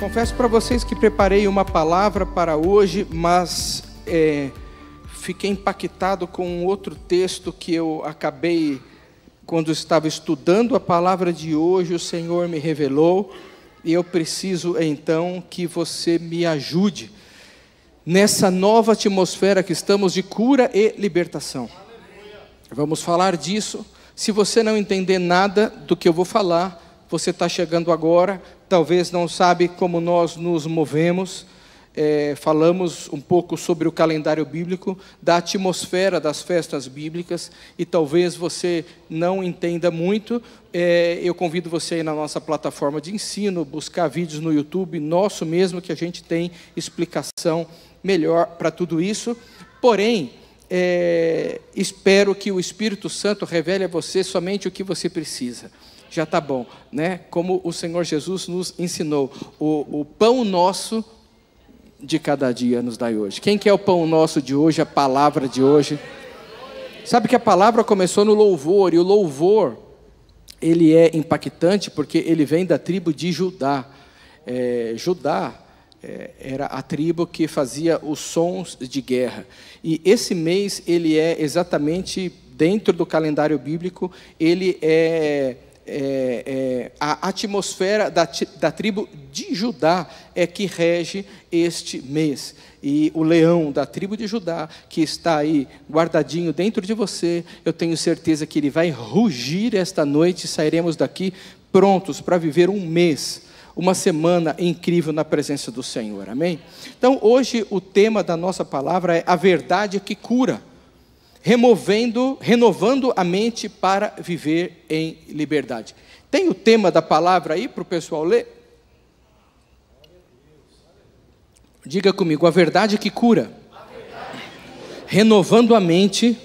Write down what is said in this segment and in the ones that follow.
Confesso para vocês que preparei uma palavra para hoje, mas fiquei impactado com um outro texto que eu acabei, quando estava estudando a palavra de hoje, o Senhor me revelou, e eu preciso então que você me ajude nessa nova atmosfera que estamos de cura e libertação. Vamos falar disso. Se você não entender nada do que eu vou falar, você está chegando agora, talvez não sabe como nós nos movemos. Falamos um pouco sobre o calendário bíblico, da atmosfera das festas bíblicas, e talvez você não entenda muito. Eu convido você a ir na nossa plataforma de ensino, buscar vídeos no YouTube, nosso mesmo, que a gente tem explicação melhor para tudo isso. Porém, espero que o Espírito Santo revele a você somente o que você precisa. Já está bom, né? Como o Senhor Jesus nos ensinou, o pão nosso de cada dia nos dai hoje. Quem quer o pão nosso de hoje, a palavra de hoje? Sabe que a palavra começou no louvor, e o louvor, ele é impactante porque ele vem da tribo de Judá. Judá era a tribo que fazia os sons de guerra. E esse mês, ele é exatamente dentro do calendário bíblico, ele a atmosfera da tribo de Judá é que rege este mês. E o leão da tribo de Judá, que está aí guardadinho dentro de você, eu tenho certeza que ele vai rugir esta noite, e sairemos daqui prontos para viver um mês, uma semana incrível na presença do Senhor, amém? Então hoje o tema da nossa palavra é a verdade que cura, renovando a mente para viver em liberdade. Tem o tema da palavra aí para o pessoal ler? Diga comigo, a verdade que cura, renovando a mente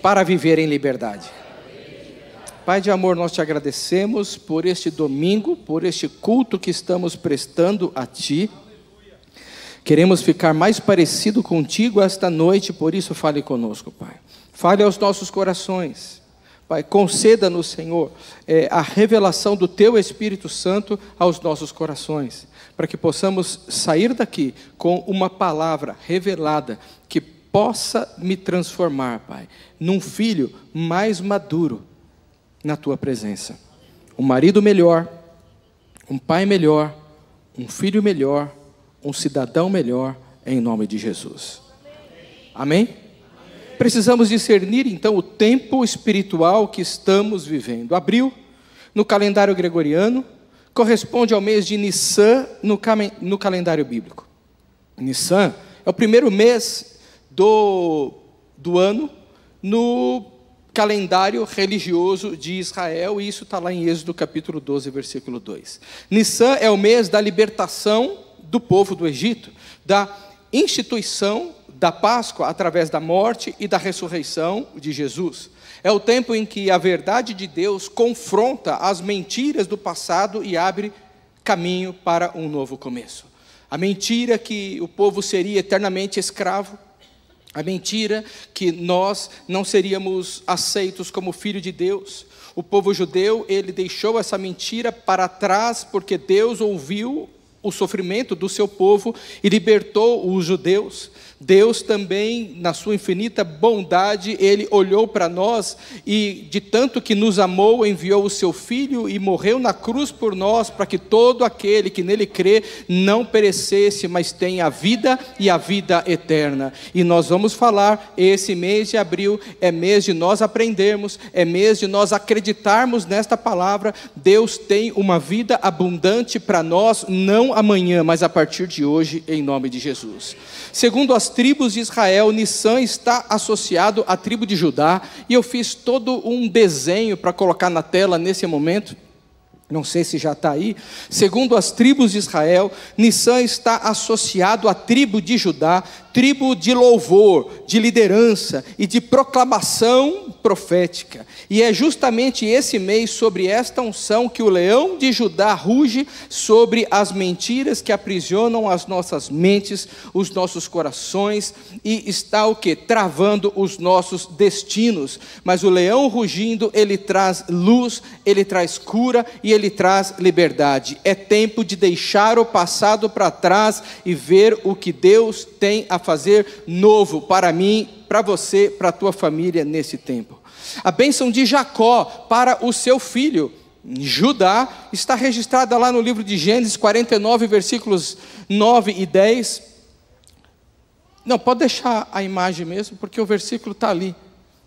para viver em liberdade. Pai de amor, nós te agradecemos por este domingo, por este culto que estamos prestando a Ti. Queremos ficar mais parecido contigo esta noite, por isso fale conosco, Pai. Fale aos nossos corações, Pai. Conceda-nos, Senhor, a revelação do Teu Espírito Santo aos nossos corações, para que possamos sair daqui com uma palavra revelada que possa me transformar, Pai, num filho mais maduro na Tua presença. Um marido melhor, um pai melhor, um filho melhor, um cidadão melhor, em nome de Jesus. Amém? Precisamos discernir então o tempo espiritual que estamos vivendo. Abril, no calendário gregoriano, corresponde ao mês de Nissan no calendário bíblico. Nissan é o primeiro mês do ano no calendário religioso de Israel, e isso está lá em Êxodo capítulo 12, versículo 2. Nissan é o mês da libertação do povo do Egito, da instituição da Páscoa através da morte e da ressurreição de Jesus. É o tempo em que a verdade de Deus confronta as mentiras do passado e abre caminho para um novo começo. A mentira que o povo seria eternamente escravo, a mentira que nós não seríamos aceitos como filho de Deus. O povo judeu, ele deixou essa mentira para trás, porque Deus ouviu o sofrimento do seu povo e libertou os judeus. Deus também, na sua infinita bondade, Ele olhou para nós e, de tanto que nos amou, enviou o seu Filho e morreu na cruz por nós, para que todo aquele que nele crê não perecesse, mas tenha a vida e a vida eterna. E nós vamos falar, esse mês de abril é mês de nós aprendermos, é mês de nós acreditarmos nesta palavra. Deus tem uma vida abundante para nós, não amanhã, mas a partir de hoje, em nome de Jesus. Segundo as tribos de Israel, Nissan está associado à tribo de Judá, e eu fiz todo um desenho para colocar na tela nesse momento, não sei se já está aí. Segundo as tribos de Israel, Nissan está associado à tribo de Judá, tribo de louvor, de liderança e de proclamação profética. E é justamente esse mês, sobre esta unção, que o leão de Judá ruge sobre as mentiras que aprisionam as nossas mentes, os nossos corações, e está o quê? Travando os nossos destinos. Mas o leão rugindo, ele traz luz, ele traz cura, e ele traz liberdade. É tempo de deixar o passado para trás e ver o que Deus tem a fazer novo para mim, para você, para a tua família nesse tempo. A bênção de Jacó para o seu filho Judá está registrada lá no livro de Gênesis 49, versículos 9 e 10. Não, pode deixar a imagem mesmo, porque o versículo está ali.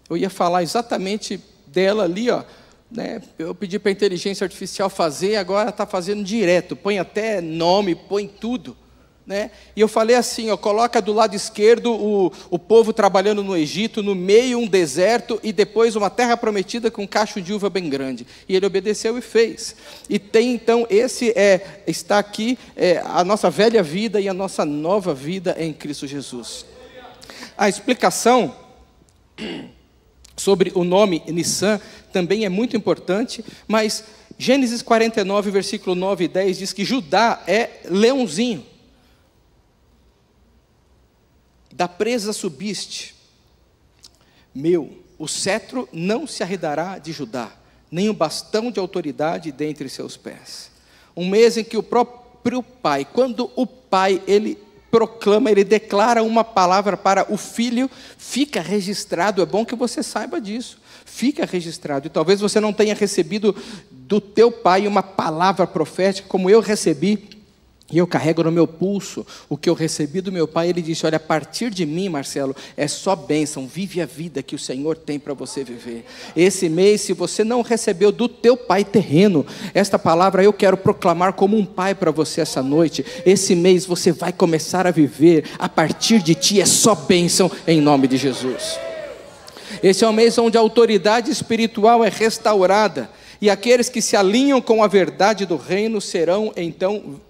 Eu ia falar exatamente dela ali, ó, né? Eu pedi para a inteligência artificial fazer, agora está fazendo direto, põe até nome, põe tudo, né? E eu falei assim, ó, coloca do lado esquerdo o povo trabalhando no Egito, no meio um deserto e depois uma terra prometida com um cacho de uva bem grande. E ele obedeceu e fez. E tem então, está aqui a nossa velha vida e a nossa nova vida em Cristo Jesus. A explicação sobre o nome Nissan também é muito importante, mas Gênesis 49, versículo 9 e 10 diz que Judá é leãozinho. Da presa subiste, o cetro não se arredará de Judá, nem o bastão de autoridade dentre seus pés. Um mês em que o próprio pai, quando o pai, ele proclama, ele declara uma palavra para o filho, fica registrado, é bom que você saiba disso, fica registrado, e talvez você não tenha recebido do teu pai uma palavra profética, como eu recebi, e eu carrego no meu pulso o que eu recebi do meu pai. Ele disse, olha, a partir de mim, Marcelo, é só bênção, vive a vida que o Senhor tem para você viver. Esse mês, se você não recebeu do teu pai terreno, esta palavra eu quero proclamar como um pai para você essa noite. Esse mês você vai começar a viver, a partir de ti é só bênção em nome de Jesus. Esse é o mês onde a autoridade espiritual é restaurada. E aqueles que se alinham com a verdade do reino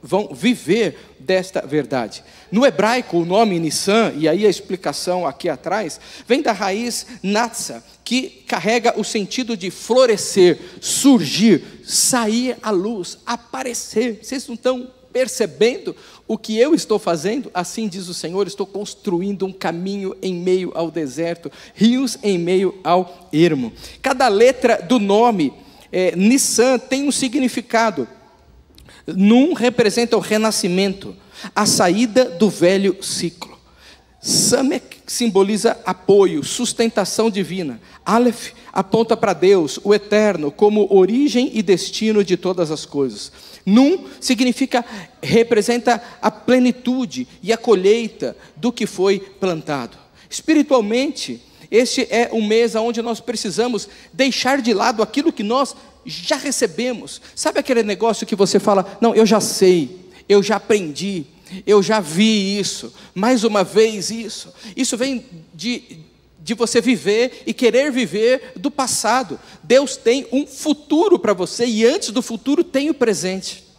vão viver desta verdade. No hebraico, o nome Nissan, e aí a explicação aqui atrás, vem da raiz natsa, que carrega o sentido de florescer, surgir, sair à luz, aparecer. Vocês não estão percebendo o que eu estou fazendo? Assim diz o Senhor, estou construindo um caminho em meio ao deserto, rios em meio ao ermo. Cada letra do nome Nissan tem um significado. Nun representa o renascimento, a saída do velho ciclo. Samek simboliza apoio, sustentação divina. Aleph aponta para Deus, o eterno, como origem e destino de todas as coisas. Nun representa a plenitude e a colheita do que foi plantado. Espiritualmente, este é um mês onde nós precisamos deixar de lado aquilo que nós já recebemos. Sabe aquele negócio que você fala, não, eu já sei, eu já aprendi, eu já vi isso, mais uma vez isso. Isso vem de você viver e querer viver do passado. Deus tem um futuro para você e antes do futuro tem o presente.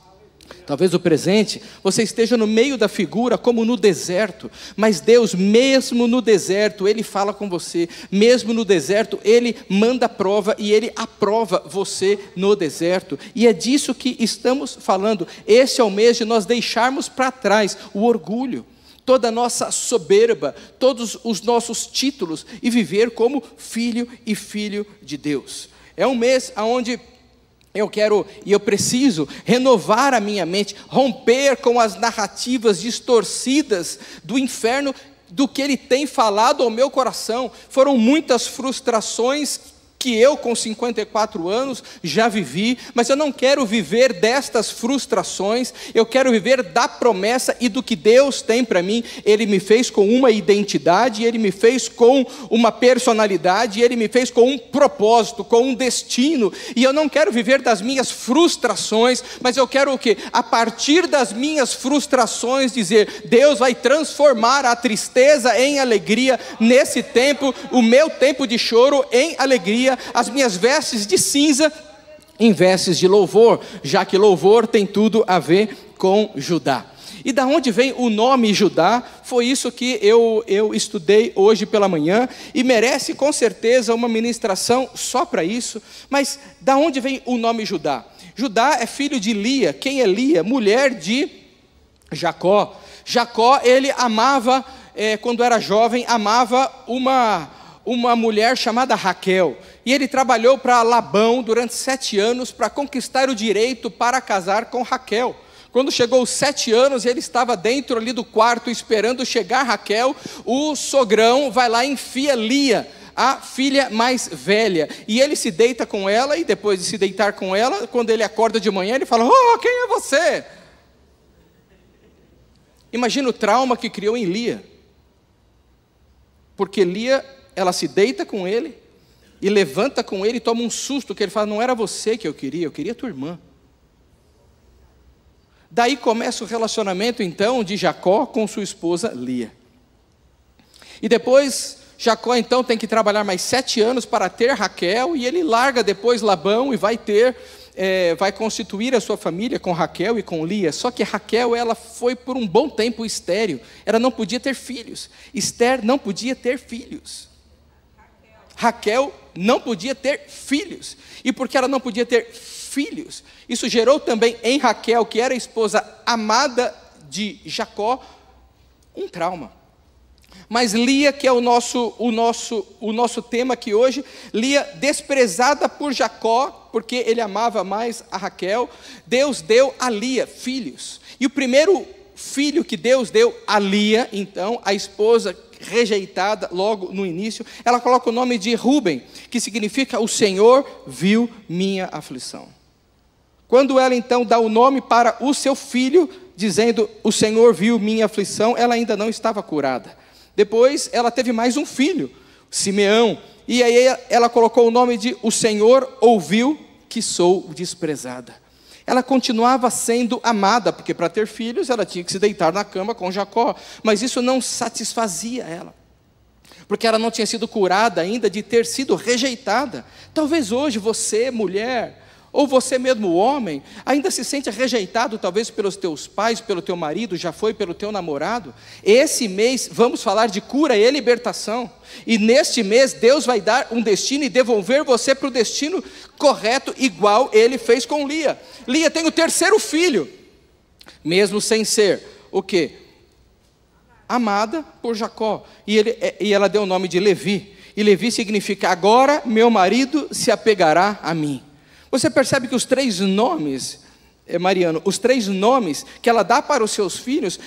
Talvez o presente, você esteja no meio da figura, como no deserto, mas Deus, mesmo no deserto, Ele fala com você, mesmo no deserto, Ele manda a prova e Ele aprova você no deserto, e é disso que estamos falando. Esse é o mês de nós deixarmos para trás o orgulho, toda a nossa soberba, todos os nossos títulos, e viver como filho e filho de Deus. É um mês onde eu quero e eu preciso renovar a minha mente, romper com as narrativas distorcidas do inferno, do que ele tem falado ao meu coração. Foram muitas frustrações que eu com 54 anos já vivi, mas eu não quero viver destas frustrações, eu quero viver da promessa e do que Deus tem para mim. Ele me fez com uma identidade, Ele me fez com uma personalidade, Ele me fez com um propósito, com um destino, e eu não quero viver das minhas frustrações, mas eu quero o quê? A partir das minhas frustrações dizer, Deus vai transformar a tristeza em alegria, nesse tempo, o meu tempo de choro em alegria, as minhas vestes de cinza em vestes de louvor, já que louvor tem tudo a ver com Judá. E da onde vem o nome Judá? Foi isso que eu estudei hoje pela manhã, e merece com certeza uma ministração só para isso. Mas da onde vem o nome Judá? Judá é filho de Lia. Quem é Lia? Mulher de Jacó. Jacó, ele amava, quando era jovem, amava uma mulher chamada Raquel, e ele trabalhou para Labão durante 7 anos para conquistar o direito para casar com Raquel. Quando chegou os 7 anos, ele estava dentro ali do quarto esperando chegar Raquel, o sogrão vai lá e enfia Lia, a filha mais velha, e ele se deita com ela, e depois de se deitar com ela, quando ele acorda de manhã, ele fala: "Oh, quem é você?" Imagina o trauma que criou em Lia, porque Lia, ela se deita com ele, e levanta com ele, e toma um susto, que ele fala: "Não era você que eu queria tua irmã." Daí começa o relacionamento então de Jacó com sua esposa Lia, e depois Jacó então tem que trabalhar mais 7 anos para ter Raquel, e ele larga depois Labão e vai constituir a sua família com Raquel e com Lia. Só que Raquel, ela foi por um bom tempo estéril, ela não podia ter filhos. Esther não podia ter filhos. Raquel não podia ter filhos, e porque ela não podia ter filhos, isso gerou também em Raquel, que era a esposa amada de Jacó, um trauma. Mas Lia, que é o nosso tema aqui hoje, Lia, desprezada por Jacó, porque ele amava mais a Raquel, Deus deu a Lia filhos. E o primeiro filho que Deus deu a Lia, então, a esposa rejeitada logo no início, ela coloca o nome de Ruben, que significa "o Senhor viu minha aflição". Quando ela então dá o nome para o seu filho, dizendo "o Senhor viu minha aflição", ela ainda não estava curada. Depois ela teve mais um filho, Simeão, e aí ela colocou o nome de "o Senhor ouviu que sou desprezada". Ela continuava sendo amada, porque para ter filhos ela tinha que se deitar na cama com Jacó, mas isso não satisfazia ela, porque ela não tinha sido curada ainda de ter sido rejeitada. Talvez hoje você, mulher, ou você mesmo, homem, ainda se sente rejeitado, talvez pelos teus pais, pelo teu marido, já foi pelo teu namorado. Esse mês vamos falar de cura e libertação, e neste mês Deus vai dar um destino e devolver você para o destino correto, igual Ele fez com Lia. Lia tem o 3º filho, mesmo sem ser o quê? Amada por Jacó, e ela deu o nome de Levi, e Levi significa "agora meu marido se apegará a mim". Você percebe que os 3 nomes, Mariano, os 3 nomes que ela dá para os seus filhos,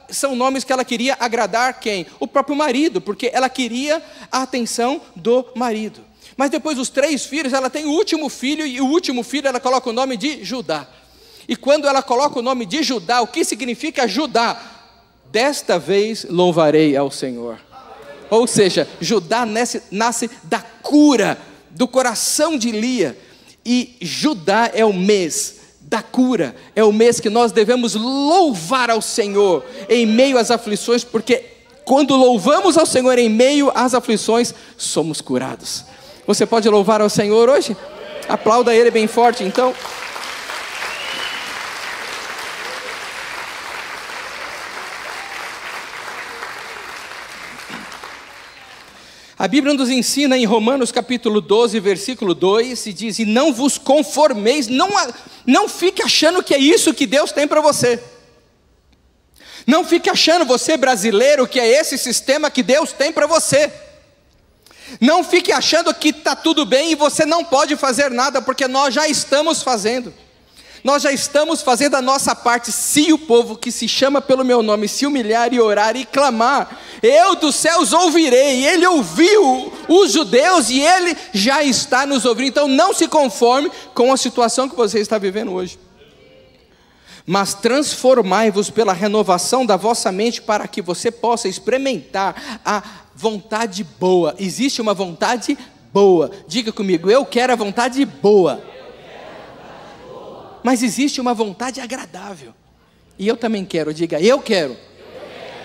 são nomes que ela queria agradar quem? O próprio marido, porque ela queria a atenção do marido. Mas depois dos 3 filhos, ela tem o último filho, e o último filho ela coloca o nome de Judá. E quando ela coloca o nome de Judá, o que significa Judá? "Desta vez louvarei ao Senhor". Ou seja, Judá nasce da cura, do coração de Lia. E Judá é o mês da cura, é o mês que nós devemos louvar ao Senhor em meio às aflições, porque quando louvamos ao Senhor em meio às aflições, somos curados. Você pode louvar ao Senhor hoje? Aplauda Ele bem forte então. A Bíblia nos ensina em Romanos capítulo 12, versículo 2, e diz: "E não vos conformeis", não fique achando que é isso que Deus tem para você. Não fique achando, você brasileiro, que é esse sistema que Deus tem para você. Não fique achando que está tudo bem e você não pode fazer nada, porque nós já estamos fazendo. Nós já estamos fazendo a nossa parte. Se o povo que se chama pelo meu nome se humilhar e orar e clamar, eu dos céus ouvirei. Ele ouviu os judeus e Ele já está nos ouvindo. Então não se conforme com a situação que você está vivendo hoje, mas transformai-vos pela renovação da vossa mente, para que você possa experimentar a vontade boa. Existe uma vontade boa. Diga comigo: eu quero a vontade boa. Mas existe uma vontade agradável. E eu também quero. Diga: eu quero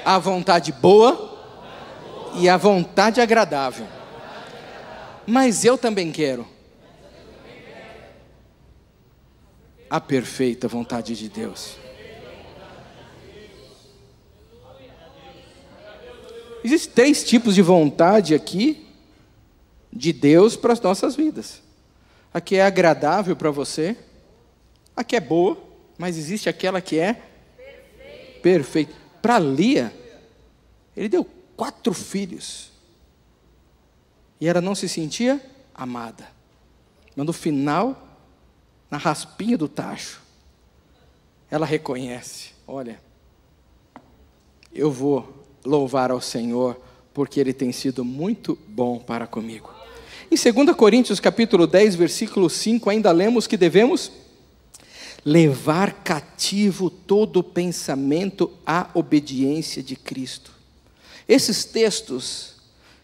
a vontade boa e a vontade agradável. Mas eu também quero a perfeita vontade de Deus. Existem 3 tipos de vontade aqui de Deus para as nossas vidas. A que é agradável para você, a que é boa, mas existe aquela que é perfeita. Para Lia, ele deu 4 filhos. E ela não se sentia amada. Mas no final, na raspinha do tacho, ela reconhece: olha, eu vou louvar ao Senhor, porque Ele tem sido muito bom para comigo. Em 2 Coríntios capítulo 10, versículo 5, ainda lemos que devemos levar cativo todo pensamento à obediência de Cristo. Esses textos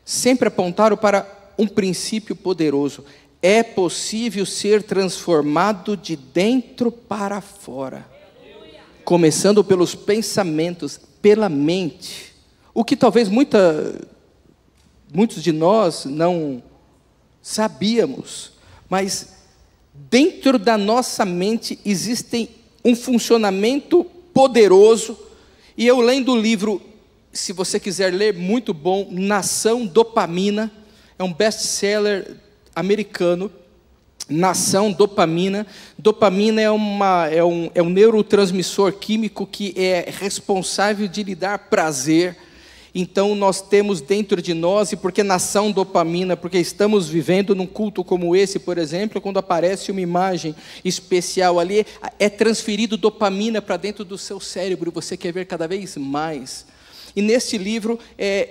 sempre apontaram para um princípio poderoso: é possível ser transformado de dentro para fora, começando pelos pensamentos, pela mente. O que talvez muitos de nós não sabíamos, mas dentro da nossa mente existe um funcionamento poderoso. E eu lendo o livro, se você quiser ler, muito bom, Nação Dopamina, é um best-seller americano. Nação Dopamina. Dopamina é um neurotransmissor químico que é responsável de lhe dar prazer. Então nós temos dentro de nós, e por que nação dopamina? Porque estamos vivendo num culto como esse, por exemplo, quando aparece uma imagem especial ali, é transferido dopamina para dentro do seu cérebro, você quer ver cada vez mais. E nesse livro,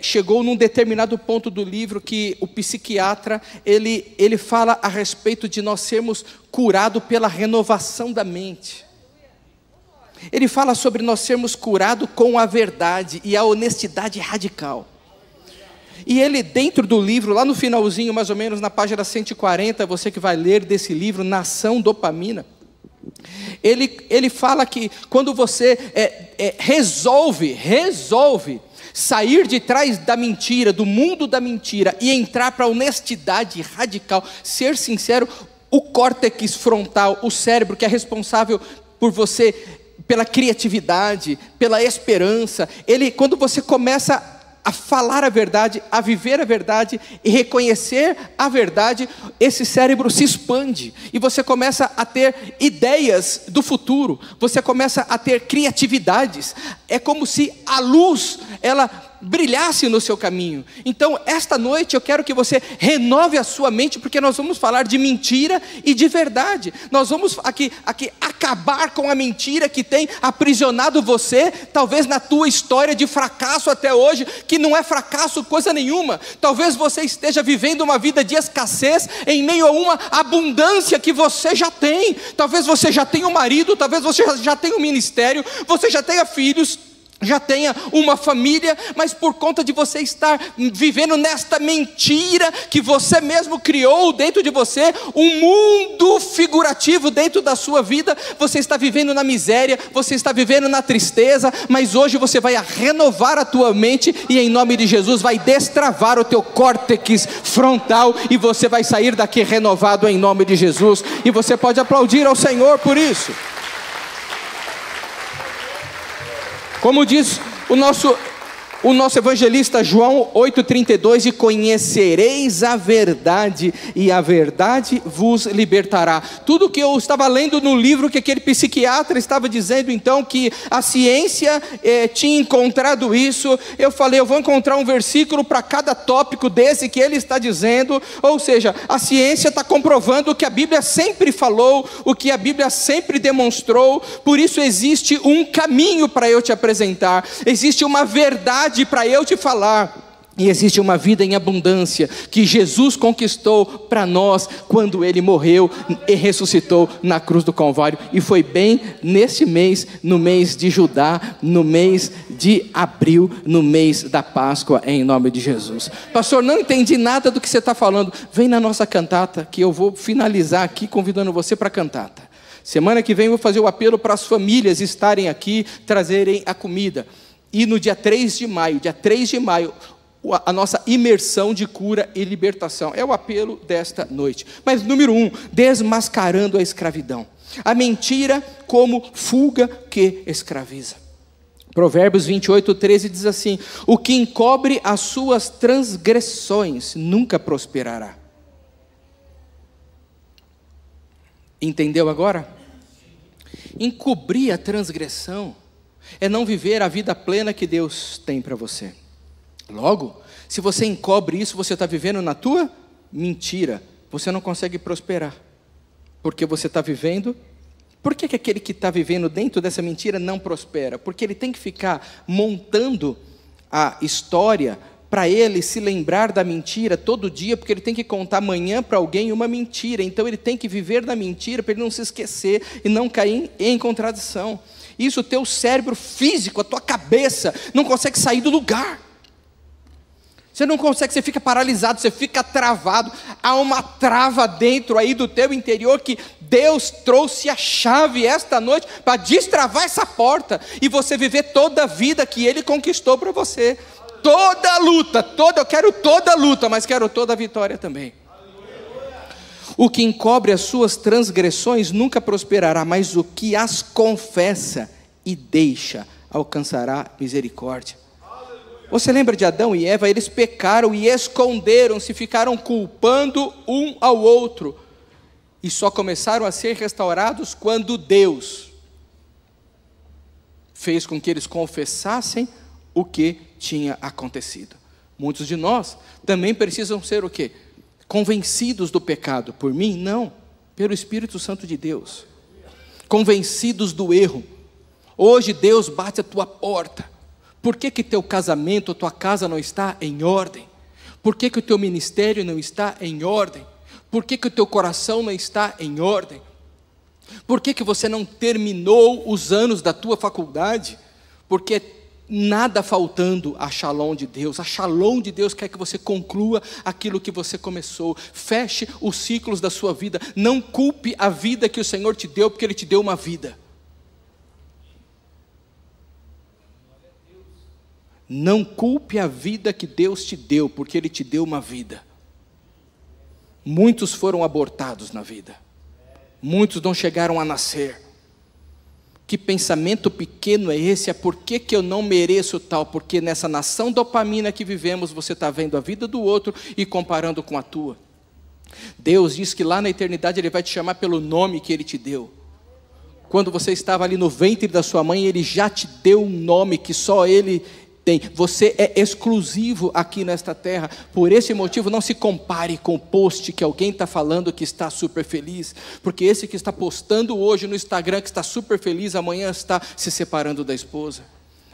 chegou num determinado ponto do livro que o psiquiatra, ele fala a respeito de nós sermos curados pela renovação da mente. Ele fala sobre nós sermos curados com a verdade e a honestidade radical. E ele, dentro do livro, lá no finalzinho, mais ou menos na página 140, você que vai ler desse livro, Nação Dopamina, ele fala que quando você resolve sair de trás da mentira, do mundo da mentira, e entrar para a honestidade radical, ser sincero, o córtex frontal, o cérebro que é responsável por você, pela criatividade, pela esperança, quando você começa a falar a verdade, a viver a verdade e reconhecer a verdade, esse cérebro se expande e você começa a ter ideias do futuro, você começa a ter criatividades. É como se a luz, ela brilhasse no seu caminho. Então, esta noite eu quero que você renove a sua mente, porque nós vamos falar de mentira e de verdade. Nós vamos aqui acabar com a mentira que tem aprisionado você, talvez na tua história de fracasso até hoje, que não é fracasso coisa nenhuma. Talvez você esteja vivendo uma vida de escassez em meio a uma abundância que você já tem. Talvez você já tenha um marido, talvez você já tenha um ministério, você já tenha filhos, já tenha uma família, mas por conta de você estar vivendo nesta mentira que você mesmo criou dentro de você, um mundo figurativo dentro da sua vida, você está vivendo na miséria, você está vivendo na tristeza, mas hoje você vai renovar a tua mente e em nome de Jesus vai destravar o teu córtex frontal e você vai sair daqui renovado em nome de Jesus, e você pode aplaudir ao Senhor por isso. Como diz o nosso evangelista João 8,32, e conhecereis a verdade, e a verdade vos libertará. Tudo que eu estava lendo no livro que aquele psiquiatra estava dizendo, então, que a ciência tinha encontrado isso, eu falei, eu vou encontrar um versículo para cada tópico desse que ele está dizendo, ou seja, a ciência está comprovando o que a Bíblia sempre falou, o que a Bíblia sempre demonstrou, por isso existe um caminho para eu te apresentar, existe uma verdade para eu te falar, e existe uma vida em abundância que Jesus conquistou para nós quando Ele morreu e ressuscitou na cruz do Calvário. E foi bem nesse mês, no mês de Judá, no mês de abril, no mês da Páscoa, em nome de Jesus. Pastor, não entendi nada do que você está falando. Vem na nossa cantata, que eu vou finalizar aqui convidando você para a cantata. Semana que vem eu vou fazer o apelo para as famílias estarem aqui, trazerem a comida. E no dia 3 de maio, a nossa imersão de cura e libertação. É o apelo desta noite. Mas número 1, desmascarando a escravidão. A mentira como fuga que escraviza. Provérbios 28:13 diz assim: o que encobre as suas transgressões nunca prosperará. Entendeu agora? Encobrir a transgressão é não viver a vida plena que Deus tem para você. Logo, se você encobre isso, você está vivendo na tua mentira. Você não consegue prosperar, porque você está vivendo. Por que aquele que está vivendo dentro dessa mentira não prospera? Porque ele tem que ficar montando a história para ele se lembrar da mentira todo dia, porque ele tem que contar amanhã para alguém uma mentira. Então ele tem que viver da mentira para ele não se esquecer e não cair em contradição. Isso, o teu cérebro físico, a tua cabeça não consegue sair do lugar. Você não consegue, você fica paralisado, você fica travado. Há uma trava dentro aí do teu interior que Deus trouxe a chave esta noite para destravar essa porta e você viver toda a vida que Ele conquistou para você. Toda a luta, eu quero toda a luta, mas quero toda a vitória também. O que encobre as suas transgressões nunca prosperará, mas o que as confessa e deixa alcançará misericórdia. Você lembra de Adão e Eva? Eles pecaram e esconderam-se, ficaram culpando um ao outro. E só começaram a ser restaurados quando Deus fez com que eles confessassem o que tinha acontecido. Muitos de nós também precisam ser o quê? Convencidos do pecado. Por mim? Não. Pelo Espírito Santo de Deus. Convencidos do erro. Hoje Deus bate a tua porta. Por que que teu casamento, a tua casa não está em ordem? Por que que o teu ministério não está em ordem? Por que que o teu coração não está em ordem? Por que que você não terminou os anos da tua faculdade? Porque nada faltando a Shalom de Deus. A Shalom de Deus quer que você conclua aquilo que você começou. Feche os ciclos da sua vida. Não culpe a vida que o Senhor te deu, porque Ele te deu uma vida. Não culpe a vida que Deus te deu, porque Ele te deu uma vida. Muitos foram abortados na vida. Muitos não chegaram a nascer. Que pensamento pequeno é esse? É por que que eu não mereço tal? Porque nessa nação dopamina que vivemos, você está vendo a vida do outro e comparando com a tua. Deus diz que lá na eternidade Ele vai te chamar pelo nome que Ele te deu. Quando você estava ali no ventre da sua mãe, Ele já te deu um nome que só Ele tem. Você é exclusivo aqui nesta terra. Por esse motivo, não se compare com o post que alguém está falando que está super feliz, porque esse que está postando hoje no Instagram que está super feliz, amanhã está se separando da esposa,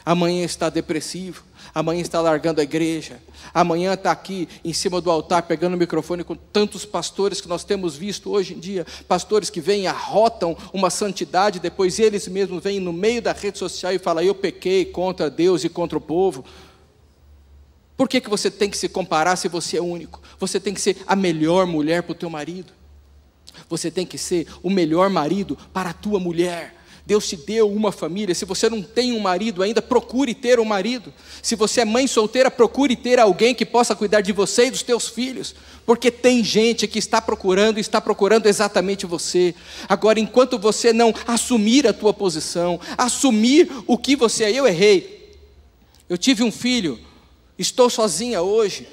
amanhã está depressivo, amanhã está largando a igreja, amanhã está aqui em cima do altar pegando o microfone com tantos pastores que nós temos visto hoje em dia, pastores que vêm e arrotam uma santidade, depois eles mesmos vêm no meio da rede social e falam: eu pequei contra Deus e contra o povo. Por que que você tem que se comparar se você é único? Você tem que ser a melhor mulher para o teu marido, você tem que ser o melhor marido para a tua mulher. Deus te deu uma família. Se você não tem um marido ainda, procure ter um marido. Se você é mãe solteira, procure ter alguém que possa cuidar de você e dos teus filhos, porque tem gente que está procurando exatamente você. Agora, enquanto você não assumir a tua posição, assumir o que você é, eu errei, eu tive um filho, estou sozinha hoje,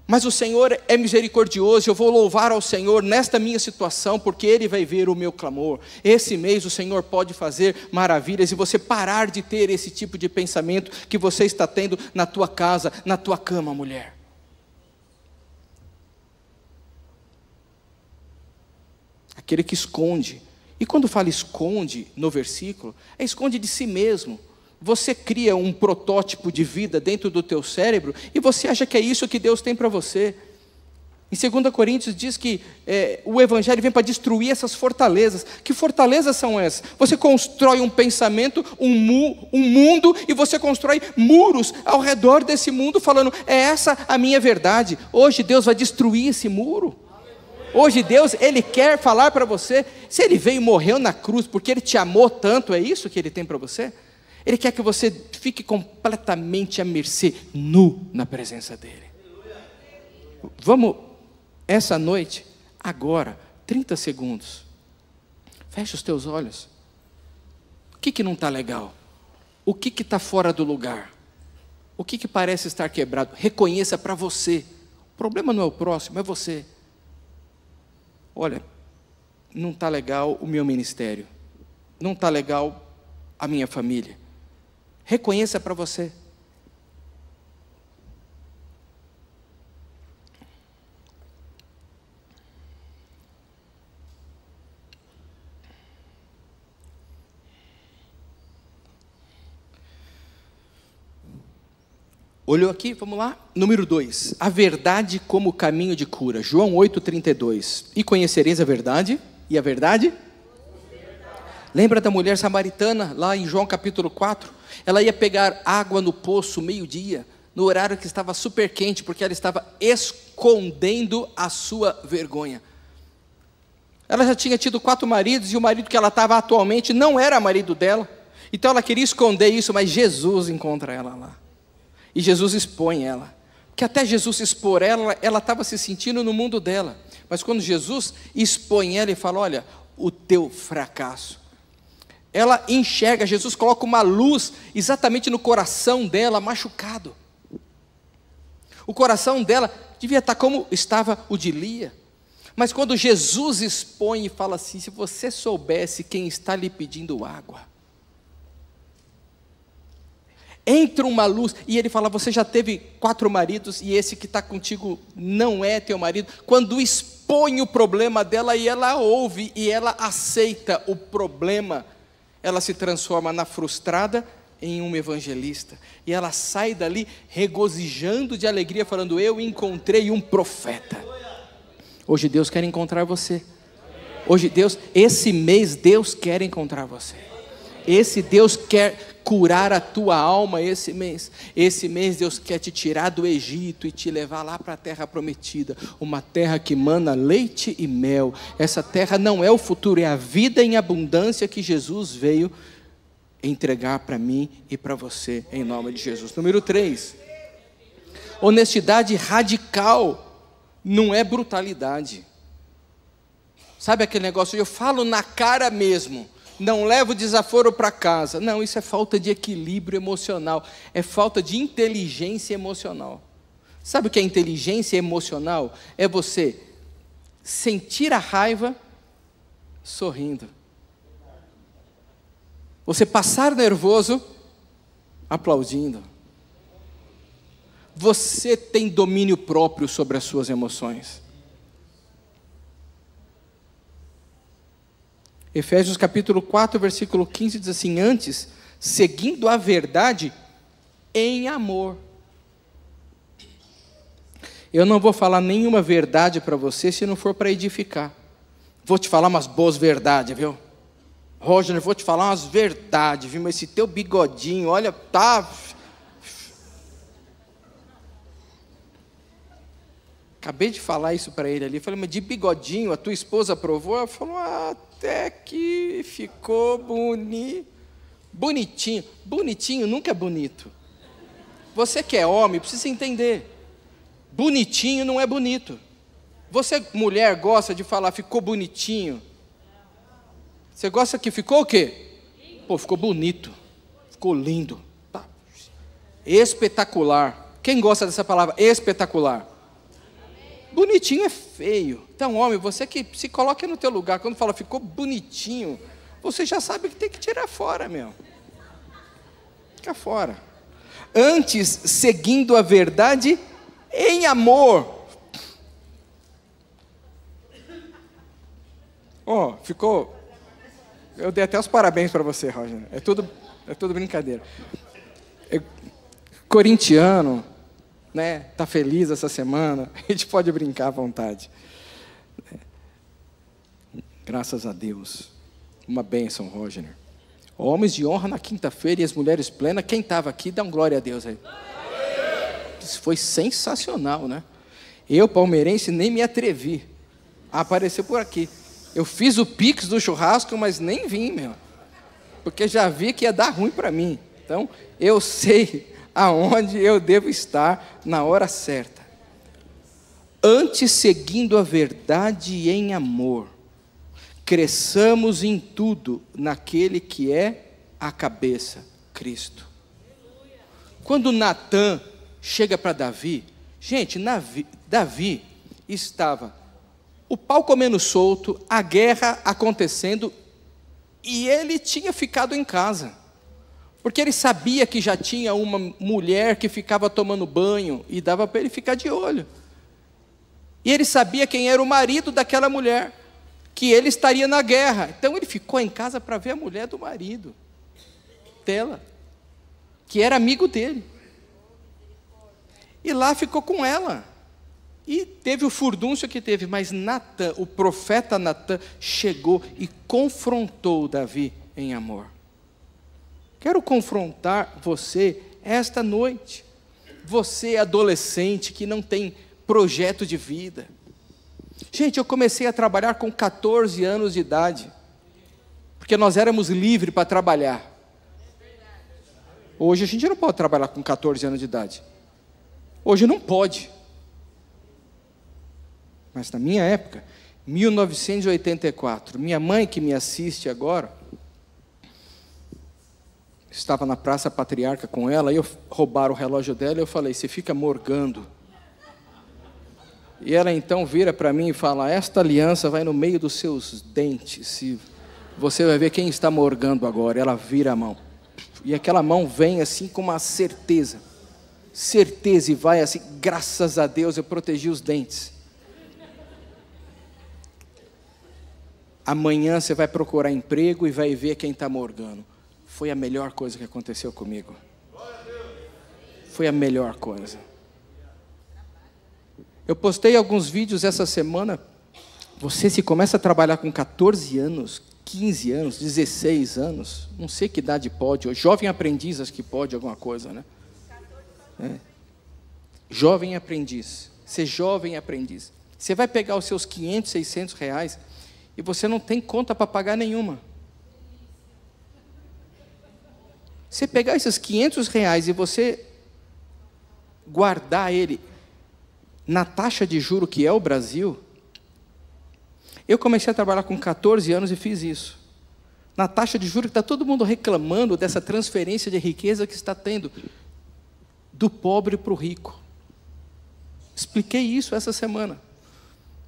mas o Senhor é misericordioso, eu vou louvar ao Senhor nesta minha situação, porque Ele vai ver o meu clamor. Esse mês o Senhor pode fazer maravilhas, e você parar de ter esse tipo de pensamento que você está tendo na tua casa, na tua cama, mulher. Aquele que esconde, e quando fala esconde no versículo, é esconde de si mesmo. Você cria um protótipo de vida dentro do teu cérebro e você acha que é isso que Deus tem para você. Em 2 Coríntios diz que o Evangelho vem para destruir essas fortalezas. Que fortalezas são essas? Você constrói um pensamento, um mundo, e você constrói muros ao redor desse mundo, falando: é essa a minha verdade. Hoje Deus vai destruir esse muro. Hoje Deus, Ele quer falar para você. Se Ele veio e morreu na cruz porque Ele te amou tanto, é isso que Ele tem para você? Ele quer que você fique completamente à mercê, nu na presença dEle. Vamos, essa noite, agora, 30 segundos. Feche os teus olhos. O que não está legal? O que está fora do lugar? O que parece estar quebrado? Reconheça para você. O problema não é o próximo, é você. Olha, não está legal o meu ministério. Não está legal a minha família. Reconheça para você. Olhou aqui, vamos lá. Número 2, a verdade como caminho de cura. João 8,32. E conhecereis a verdade, e a verdade? Lembra da mulher samaritana, lá em João capítulo 4? Ela ia pegar água no poço, meio-dia, no horário que estava super quente, porque ela estava escondendo a sua vergonha. Ela já tinha tido 4 maridos, e o marido que ela estava atualmente não era marido dela. Então ela queria esconder isso, mas Jesus encontra ela lá. E Jesus expõe ela. Que até Jesus expor ela, ela estava se sentindo no mundo dela. Mas quando Jesus expõe ela e fala, olha, o teu fracasso. Ela enxerga, Jesus coloca uma luz exatamente no coração dela, machucado. O coração dela devia estar como estava o de Lia. Mas quando Jesus expõe e fala assim, se você soubesse quem está lhe pedindo água. Entra uma luz, e ele fala, você já teve 4 maridos, e esse que está contigo não é teu marido. Quando expõe o problema dela, e ela ouve, e ela aceita o problema, ela se transforma na frustrada em uma evangelista, e ela sai dali regozijando de alegria, falando, eu encontrei um profeta. Hoje Deus quer encontrar você. Hoje esse mês Deus quer encontrar você. Esse Deus quer curar a tua alma esse mês. Esse mês Deus quer te tirar do Egito e te levar lá para a terra prometida, uma terra que mana leite e mel. Essa terra não é o futuro, é a vida em abundância que Jesus veio entregar para mim e para você, em nome de Jesus. Número 3, honestidade radical não é brutalidade. Sabe aquele negócio, eu falo na cara mesmo, não levo desaforo para casa. Não, isso é falta de equilíbrio emocional, é falta de inteligência emocional. Sabe o que é inteligência emocional? É você sentir a raiva sorrindo. Você passar nervoso aplaudindo. Você tem domínio próprio sobre as suas emoções. Efésios capítulo 4, versículo 15 diz assim, antes, seguindo a verdade em amor. Eu não vou falar nenhuma verdade para você se não for para edificar. Vou te falar umas boas verdades, viu? Roger, vou te falar umas verdades, viu? Mas esse teu bigodinho, olha, tá... Acabei de falar isso para ele ali, falei, mas de bigodinho, a tua esposa aprovou? Ela falou, até que ficou bonitinho. Bonitinho nunca é bonito. Você que é homem, precisa entender. Bonitinho não é bonito. Você, mulher, gosta de falar, ficou bonitinho. Você gosta que ficou o quê? Pô, ficou bonito. Ficou lindo. Tá. Espetacular. Quem gosta dessa palavra? Espetacular. Bonitinho é feio. Então, homem, você que se coloque no teu lugar, quando fala ficou bonitinho, você já sabe que tem que tirar fora, meu. Fica fora. Antes, seguindo a verdade em amor. Ficou... Eu dei até os parabéns para você, Roger. É tudo brincadeira. Corintiano... né, tá feliz essa semana, a gente pode brincar à vontade. Graças a Deus. Uma bênção, Roger. Homens de honra na quinta-feira e as mulheres plenas. Quem estava aqui, dá um glória a Deus aí. Isso foi sensacional, né? Eu, palmeirense, nem me atrevi a aparecer por aqui. Eu fiz o pix do churrasco, mas nem vim, meu. Porque já vi que ia dar ruim para mim. Então, eu sei aonde eu devo estar na hora certa. Antes, seguindo a verdade em amor, cresçamos em tudo naquele que é a cabeça, Cristo. Quando Natã chega para Davi, gente, Davi estava o pau comendo solto, a guerra acontecendo, e ele tinha ficado em casa. Porque ele sabia que já tinha uma mulher que ficava tomando banho e dava para ele ficar de olho. E ele sabia quem era o marido daquela mulher, que ele estaria na guerra. Então ele ficou em casa para ver a mulher do marido dela, que era amigo dele. E lá ficou com ela. E teve o furdúncio que teve, mas Natã, o profeta Natã, chegou e confrontou Davi em amor. Quero confrontar você esta noite. Você, adolescente, que não tem projeto de vida. Gente, eu comecei a trabalhar com 14 anos de idade, porque nós éramos livres para trabalhar. Hoje a gente não pode trabalhar com 14 anos de idade. Hoje não pode. Mas na minha época, 1984, minha mãe que me assiste agora, estava na Praça Patriarca com ela, e roubaram o relógio dela, e eu falei, você fica morgando. E ela então vira para mim e fala, esta aliança vai no meio dos seus dentes, e você vai ver quem está morgando agora. Ela vira a mão, e aquela mão vem assim com uma certeza, e vai assim, graças a Deus eu protegi os dentes. Amanhã você vai procurar emprego e vai ver quem está morgando. Foi a melhor coisa que aconteceu comigo. Foi a melhor coisa. Eu postei alguns vídeos essa semana. Você se começa a trabalhar com 14 anos, 15 anos, 16 anos, não sei que idade pode, ou jovem aprendiz acho que pode alguma coisa, né? Jovem aprendiz, ser jovem aprendiz. Você vai pegar os seus 500, 600 reais e você não tem conta para pagar nenhuma. Você pegar esses 500 reais e você guardar ele na taxa de juro que é o Brasil. Eu comecei a trabalhar com 14 anos e fiz isso. Na taxa de juros que está todo mundo reclamando dessa transferência de riqueza que está tendo do pobre para o rico. Expliquei isso essa semana.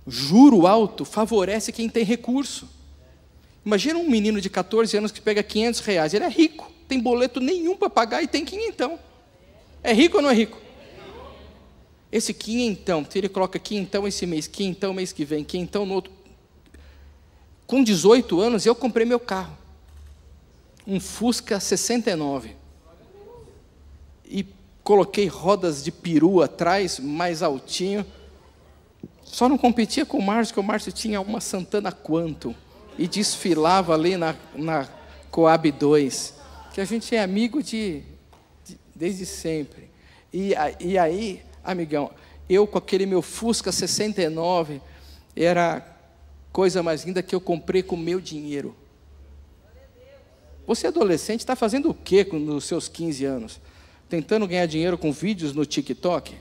Juro alto favorece quem tem recurso. Imagina um menino de 14 anos que pega 500 reais. Ele é rico, tem boleto nenhum para pagar e tem quinhentão. É rico ou não é rico? Esse quinhentão, se ele coloca quinhentão esse mês, quinhentão mês que vem, quinhentão no outro. Com 18 anos eu comprei meu carro. Um Fusca 69. E coloquei rodas de perua atrás, mais altinho. Só não competia com o Márcio, porque o Márcio tinha uma Santana Quantum. E desfilava ali na Coab 2. Que a gente é amigo desde sempre. E aí, amigão, eu com aquele meu Fusca 69, era coisa mais linda que eu comprei com o meu dinheiro. Você adolescente está fazendo o quê nos seus 15 anos? Tentando ganhar dinheiro com vídeos no TikTok?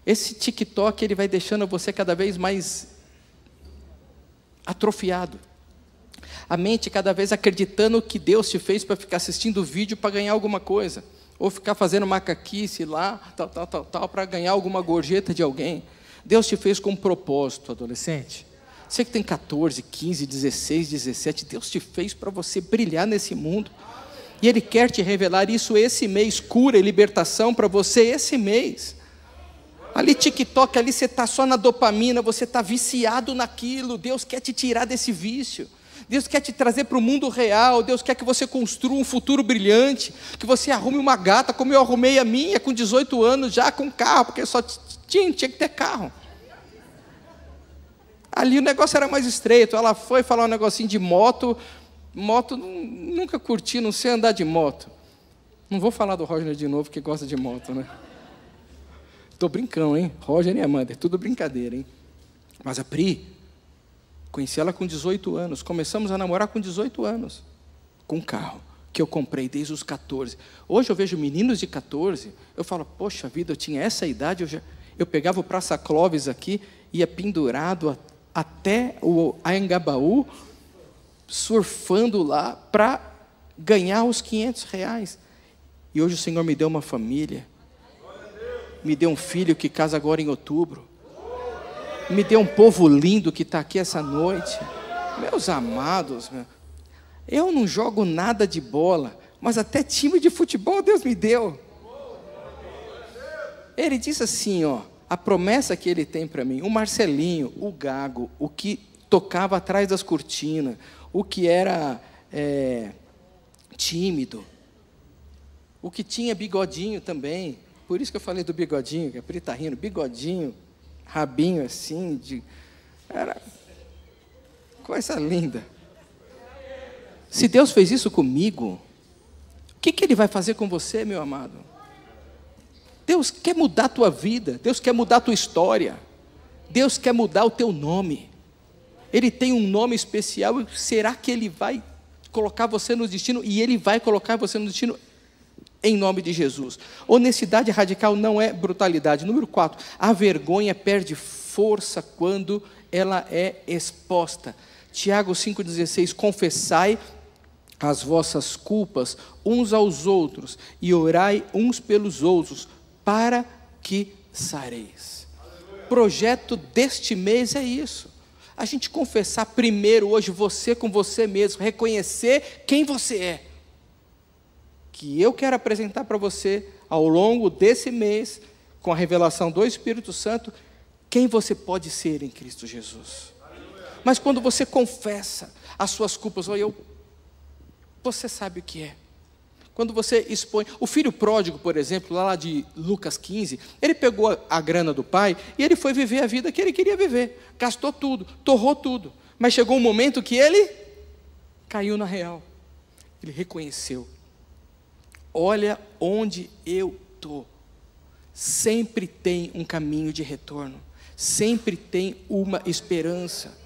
Esse TikTok ele vai deixando você cada vez mais atrofiado. A mente cada vez acreditando que Deus te fez para ficar assistindo vídeo para ganhar alguma coisa. Ou ficar fazendo macaquice lá, tal, para ganhar alguma gorjeta de alguém. Deus te fez com um propósito, adolescente. Você que tem 14, 15, 16, 17, Deus te fez para você brilhar nesse mundo. E Ele quer te revelar isso esse mês, cura e libertação para você esse mês. Ali TikTok, ali você está só na dopamina, você está viciado naquilo. Deus quer te tirar desse vício. Deus quer te trazer para o mundo real. Deus quer que você construa um futuro brilhante, que você arrume uma gata, como eu arrumei a minha, com 18 anos, já com carro, porque só tinha que ter carro. Ali o negócio era mais estreito. Ela foi falar um negocinho de moto. Moto, nunca curti, não sei andar de moto. Não vou falar do Roger de novo, que gosta de moto, né? Estou brincando, hein? Roger e Amanda, é tudo brincadeira, hein? Mas a Pri, conheci ela com 18 anos. Começamos a namorar com 18 anos. Com um carro que eu comprei desde os 14. Hoje eu vejo meninos de 14, eu falo, poxa vida, eu tinha essa idade, eu pegava o Praça Clóvis aqui, ia pendurado até o Anhangabaú, surfando lá para ganhar os 500 reais. E hoje o Senhor me deu uma família. Me deu um filho que casa agora em outubro. Me deu um povo lindo que está aqui essa noite. Meus amados, eu não jogo nada de bola, mas até time de futebol Deus me deu. Ele disse assim, ó, a promessa que ele tem para mim, o Marcelinho, o Gago, o que tocava atrás das cortinas, o que era tímido, o que tinha bigodinho também, Por isso que eu falei do bigodinho, que a Pri está rindo, bigodinho, rabinho assim, era coisa linda. Se Deus fez isso comigo, o que Ele vai fazer com você, meu amado? Deus quer mudar a tua vida, Deus quer mudar a tua história, Deus quer mudar o teu nome. Ele tem um nome especial, será que Ele vai colocar você no destino? E Ele vai colocar você no destino em nome de Jesus. Honestidade radical não é brutalidade. Número 4, a vergonha perde força quando ela é exposta. Tiago 5,16, confessai as vossas culpas uns aos outros e orai uns pelos outros, para que sareis. Projeto deste mês é isso. A gente confessar primeiro hoje você com você mesmo, reconhecer quem você é. Que eu quero apresentar para você ao longo desse mês, com a revelação do Espírito Santo, quem você pode ser em Cristo Jesus. Mas quando você confessa as suas culpas, você sabe o que é. Quando você expõe, o filho pródigo, por exemplo, lá de Lucas 15, ele pegou a grana do pai e ele foi viver a vida que ele queria viver, gastou tudo, torrou tudo, mas chegou um momento que ele caiu na real, ele reconheceu, olha onde eu estou, sempre tem um caminho de retorno, sempre tem uma esperança,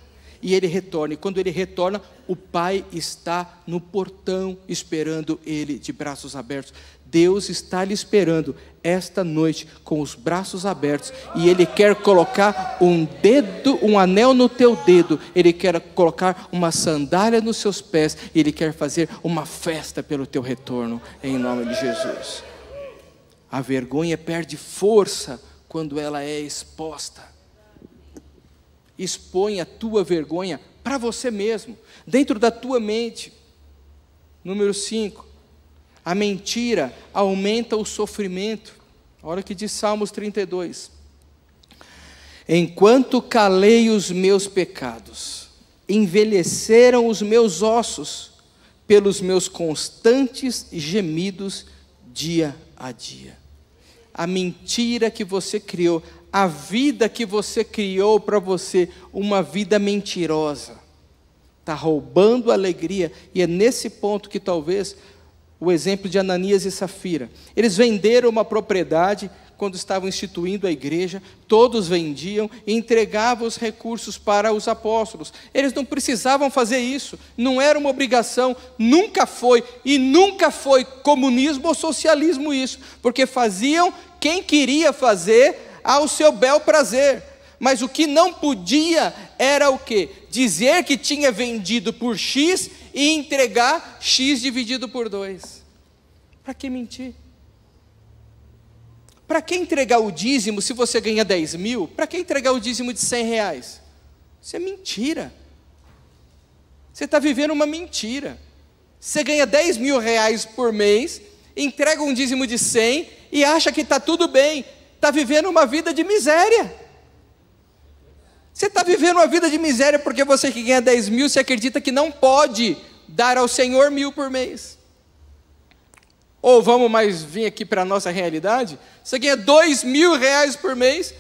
e ele retorna, e quando ele retorna, o pai está no portão, esperando ele de braços abertos. Deus está lhe esperando esta noite, com os braços abertos, e Ele quer colocar um anel no teu dedo, Ele quer colocar uma sandália nos seus pés, e Ele quer fazer uma festa pelo teu retorno, em nome de Jesus. A vergonha perde força quando ela é exposta. Expõe a tua vergonha para você mesmo, dentro da tua mente. Número 5, a mentira aumenta o sofrimento. Olha o que diz Salmos 32. Enquanto calei os meus pecados, envelheceram os meus ossos, pelos meus constantes gemidos dia a dia. A mentira que você criou, a vida que você criou para você, uma vida mentirosa, está roubando a alegria, e é nesse ponto que talvez o exemplo de Ananias e Safira, eles venderam uma propriedade, quando estavam instituindo a igreja, todos vendiam e entregavam os recursos para os apóstolos, eles não precisavam fazer isso, não era uma obrigação, nunca foi, e nunca foi comunismo ou socialismo isso, porque faziam quem queria fazer, ao seu bel prazer, mas o que não podia era o quê? Dizer que tinha vendido por X e entregar X dividido por 2. Para que mentir? Para que entregar o dízimo se você ganha 10 mil? Para que entregar o dízimo de 100 reais? Isso é mentira. Você está vivendo uma mentira. Você ganha 10 mil reais por mês, entrega um dízimo de 100 e acha que está tudo bem. Está vivendo uma vida de miséria. Você está vivendo uma vida de miséria porque você que ganha 10 mil, você acredita que não pode dar ao Senhor 1.000 por mês. Ou vamos mais vir aqui para a nossa realidade, você ganha 2.000 reais por mês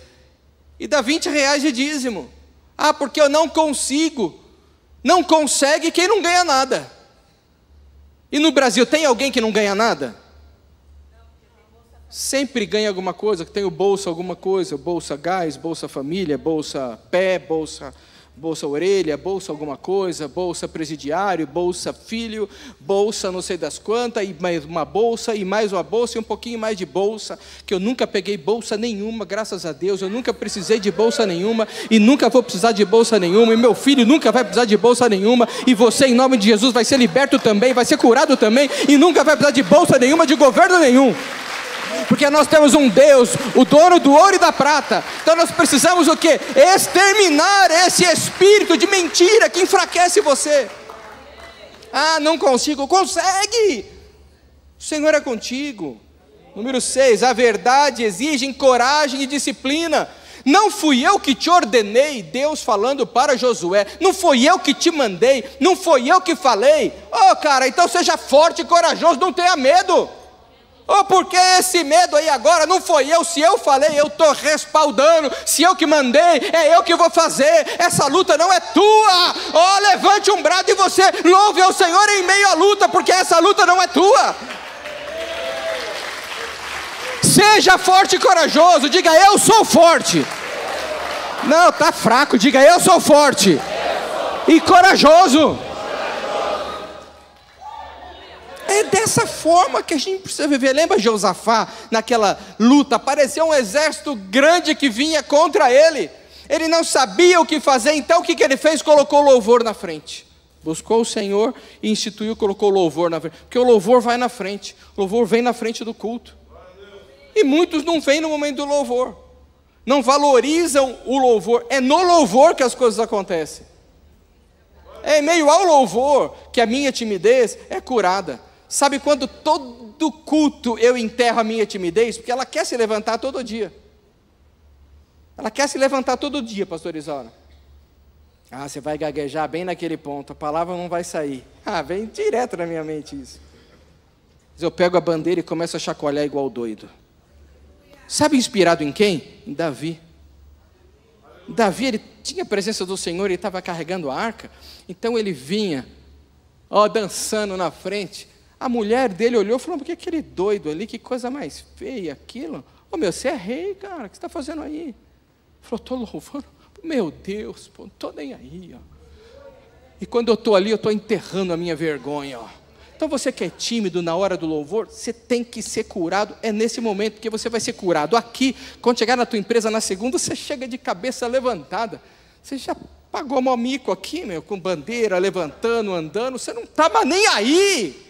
e dá 20 reais de dízimo. Ah, porque eu não consigo. Não consegue quem não ganha nada. E no Brasil tem alguém que não ganha nada? Sempre ganha alguma coisa, que tem o bolsa alguma coisa, bolsa gás, bolsa família, bolsa pé, bolsa orelha, bolsa alguma coisa, bolsa presidiário, bolsa filho, bolsa não sei das quantas, e mais uma bolsa, e mais uma bolsa, e um pouquinho mais de bolsa, que eu nunca peguei bolsa nenhuma, graças a Deus, eu nunca precisei de bolsa nenhuma, e nunca vou precisar de bolsa nenhuma, e meu filho nunca vai precisar de bolsa nenhuma, e você em nome de Jesus vai ser liberto também, vai ser curado também, e nunca vai precisar de bolsa nenhuma, de governo nenhum. Porque nós temos um Deus, o dono do ouro e da prata. Então nós precisamos o quê? Exterminar esse espírito de mentira que enfraquece você. Ah, não consigo. Consegue. O Senhor é contigo. Número 6, a verdade exige coragem e disciplina. Não fui eu que te ordenei, Deus falando para Josué, não fui eu que te mandei, não foi eu que falei. Oh cara, então seja forte e corajoso, não tenha medo. Oh, por que esse medo aí agora? Não foi eu, se eu falei, eu estou respaldando, se eu que mandei, é eu que vou fazer, essa luta não é tua. Oh, levante um brado e você louve ao Senhor em meio à luta, porque essa luta não é tua. Seja forte e corajoso, diga eu sou forte. Não, está fraco, diga eu sou forte e corajoso. É dessa forma que a gente precisa viver. Lembra Josafá, naquela luta, apareceu um exército grande que vinha contra ele. Ele não sabia o que fazer, então o que ele fez? Colocou louvor na frente. Buscou o Senhor e instituiu, colocou louvor na frente. Porque o louvor vai na frente, o louvor vem na frente do culto. E muitos não vêm no momento do louvor, não valorizam o louvor. É no louvor que as coisas acontecem. É em meio ao louvor que a minha timidez é curada. Sabe quando todo culto eu enterro a minha timidez? Porque ela quer se levantar todo dia. Ela quer se levantar todo dia, pastor Isaura. Ah, você vai gaguejar bem naquele ponto, a palavra não vai sair. Ah, vem direto na minha mente isso. Mas eu pego a bandeira e começo a chacoalhar igual doido. Sabe inspirado em quem? Em Davi. Davi, ele tinha a presença do Senhor, ele estava carregando a arca. Então ele vinha, dançando na frente. A mulher dele olhou e falou: por que aquele doido ali, que coisa mais feia aquilo? Meu, você é rei, cara, o que você está fazendo aí? Ele falou: estou louvando. Meu Deus, não estou nem aí. E quando eu estou ali, eu estou enterrando a minha vergonha. Então você que é tímido na hora do louvor, você tem que ser curado, é nesse momento, porque você vai ser curado. Aqui, quando chegar na tua empresa na segunda, você chega de cabeça levantada. Você já pagou mó mico aqui, com bandeira, levantando, andando, você não estava nem aí.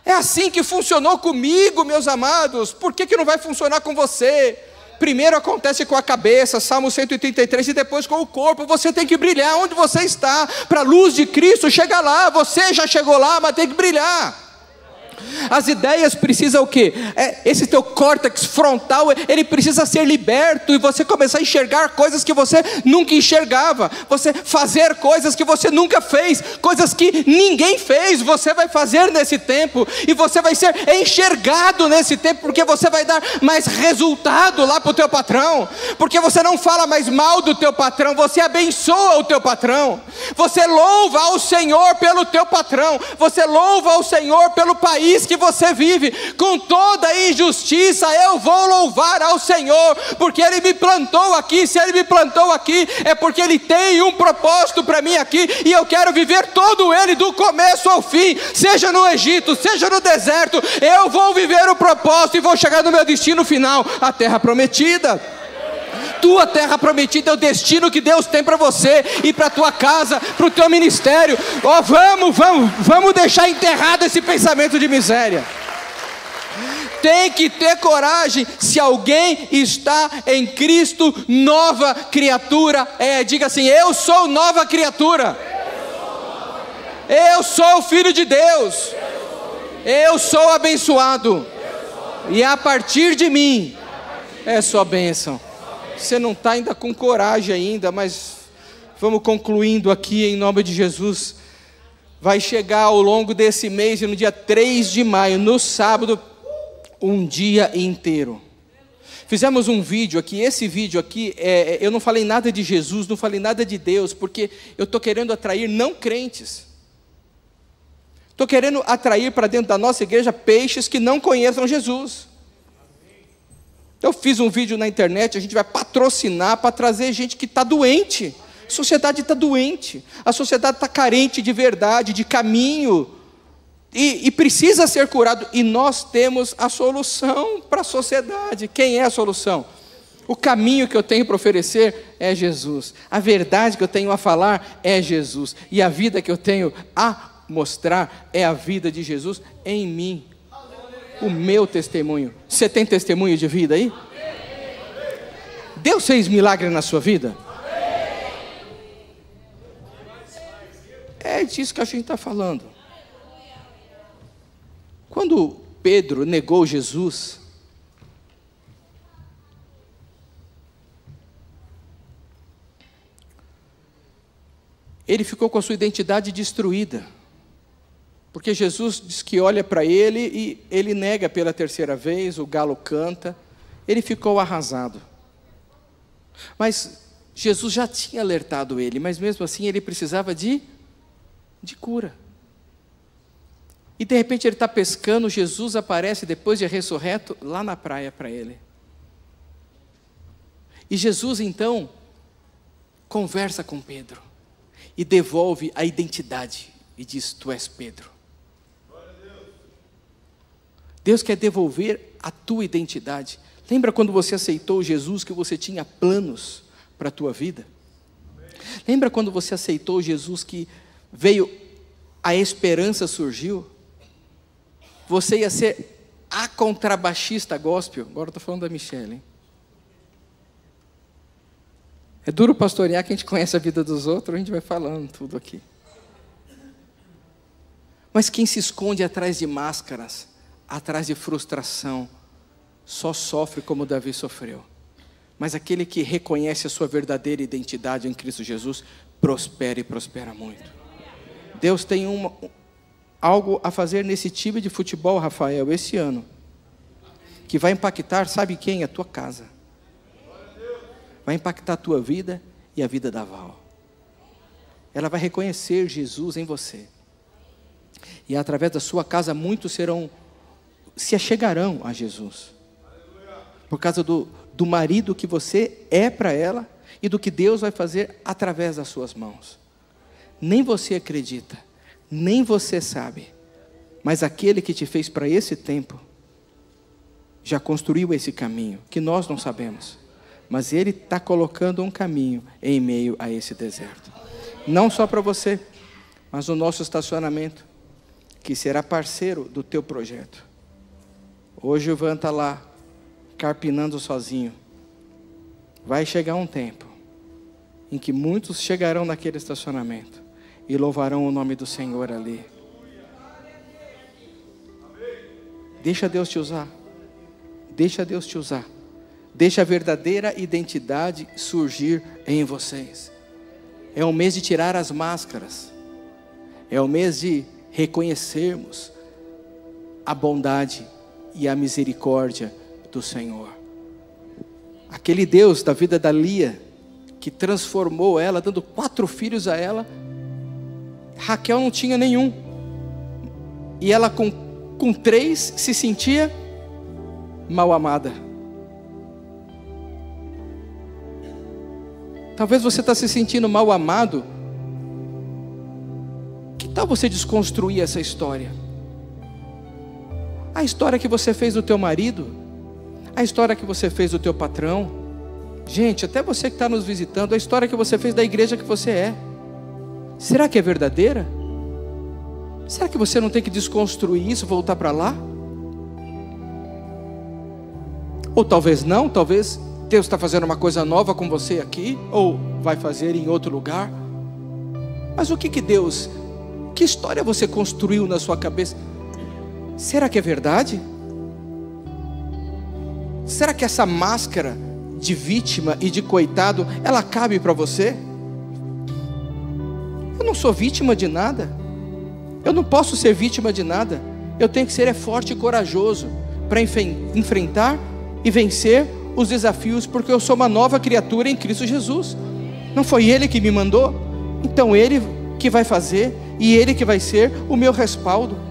É assim que funcionou comigo, meus amados. Por que não vai funcionar com você? Primeiro acontece com a cabeça, Salmo 133, e depois com o corpo. Você tem que brilhar onde você está, para a luz de Cristo chegar lá. Você já chegou lá, mas tem que brilhar. As ideias precisam o quê? Esse teu córtex frontal, ele precisa ser liberto, e você começar a enxergar coisas que você nunca enxergava, você fazer coisas que você nunca fez, coisas que ninguém fez, você vai fazer nesse tempo, e você vai ser enxergado nesse tempo, porque você vai dar mais resultado lá para o teu patrão, porque você não fala mais mal do teu patrão, você abençoa o teu patrão, você louva ao Senhor pelo teu patrão, você louva ao Senhor pelo país que você vive. Com toda injustiça eu vou louvar ao Senhor, porque Ele me plantou aqui. Se Ele me plantou aqui, é porque Ele tem um propósito para mim aqui, e eu quero viver todo Ele, do começo ao fim, seja no Egito, seja no deserto. Eu vou viver o propósito e vou chegar no meu destino final, a terra prometida. Tua terra prometida é o destino que Deus tem para você, e para a tua casa, para o teu ministério. Vamos deixar enterrado esse pensamento de miséria. Tem que ter coragem. Se alguém está em Cristo, nova criatura é. Diga assim: eu sou nova criatura. Eu sou filho de Deus. Eu sou abençoado. E a partir de mim é sua bênção. Você não está ainda com coragem ainda, mas vamos concluindo aqui em nome de Jesus. Vai chegar ao longo desse mês, e no dia 3 de maio, no sábado, um dia inteiro. Fizemos um vídeo aqui, esse vídeo aqui, eu não falei nada de Jesus, não falei nada de Deus, porque eu estou querendo atrair não crentes. Estou querendo atrair para dentro da nossa igreja peixes que não conheçam Jesus. Eu fiz um vídeo na internet, a gente vai patrocinar para trazer gente que está doente. A sociedade está doente, a sociedade está carente de verdade, de caminho, e precisa ser curado, e nós temos a solução para a sociedade. Quem é a solução? O caminho que eu tenho para oferecer é Jesus, a verdade que eu tenho a falar é Jesus, e a vida que eu tenho a mostrar é a vida de Jesus em mim. O meu testemunho. Você tem testemunho de vida aí? Deus fez milagre na sua vida? É disso que a gente está falando. Quando Pedro negou Jesus, ele ficou com a sua identidade destruída. Porque Jesus diz que olha para ele e ele nega pela terceira vez, o galo canta, ele ficou arrasado. Mas Jesus já tinha alertado ele, mas mesmo assim ele precisava de cura. E de repente ele está pescando, Jesus aparece depois de ressurreto lá na praia para ele. E Jesus então conversa com Pedro e devolve a identidade e diz: tu és Pedro. Deus quer devolver a tua identidade. Lembra quando você aceitou Jesus que você tinha planos para a tua vida? Lembra quando você aceitou Jesus que veio, a esperança surgiu? Você ia ser a contrabaixista gospel. Agora eu estou falando da Michelle, hein? É duro pastorear que a gente conhece a vida dos outros, a gente vai falando tudo aqui. Mas quem se esconde atrás de máscaras, atrás de frustração, só sofre como Davi sofreu. Mas aquele que reconhece a sua verdadeira identidade em Cristo Jesus, prospera e prospera muito. Deus tem algo a fazer nesse time de futebol, Rafael, esse ano, que vai impactar, sabe quem? A tua casa. Vai impactar a tua vida e a vida da Val. Ela vai reconhecer Jesus em você. E através da sua casa muitos se achegarão a Jesus. Por causa do marido que você é para ela e do que Deus vai fazer através das suas mãos. Nem você acredita, nem você sabe, mas aquele que te fez para esse tempo, já construiu esse caminho, que nós não sabemos, mas Ele está colocando um caminho em meio a esse deserto. Não só para você, mas o nosso estacionamento, que será parceiro do teu projeto. Hoje o Ivan está lá, carpinando sozinho. Vai chegar um tempo em que muitos chegarão naquele estacionamento e louvarão o nome do Senhor ali. Deixa Deus te usar. Deixa Deus te usar. Deixa a verdadeira identidade surgir em vocês. É o mês de tirar as máscaras. É o mês de reconhecermos a bondade e a misericórdia do Senhor. Aquele Deus da vida da Lia, que transformou ela, dando 4 filhos a ela. Raquel não tinha nenhum. E ela com 3 se sentia mal amada. Talvez você está se sentindo mal amado. Que tal você desconstruir essa história? A história que você fez do teu marido, a história que você fez do teu patrão, gente, até você que está nos visitando, a história que você fez da igreja que você é, será que é verdadeira? Será que você não tem que desconstruir isso, voltar para lá? Ou talvez não, talvez Deus está fazendo uma coisa nova com você aqui, ou vai fazer em outro lugar. Mas o que Deus, que história você construiu na sua cabeça? Será que é verdade? Será que essa máscara de vítima e de coitado, ela cabe para você? Eu não sou vítima de nada. Eu não posso ser vítima de nada. Eu tenho que ser forte e corajoso para enfrentar e vencer os desafios, porque eu sou uma nova criatura em Cristo Jesus. Não foi Ele que me mandou? Então Ele que vai fazer e Ele que vai ser o meu respaldo.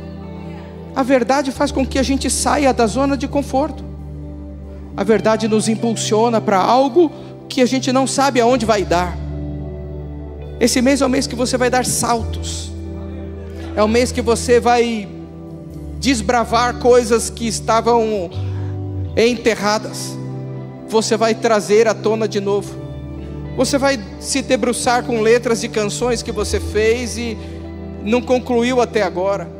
A verdade faz com que a gente saia da zona de conforto. A verdade nos impulsiona para algo que a gente não sabe aonde vai dar. Esse mês é o mês que você vai dar saltos. É o mês que você vai desbravar coisas que estavam enterradas. Você vai trazer à tona de novo. Você vai se debruçar com letras de canções que você fez e não concluiu até agora.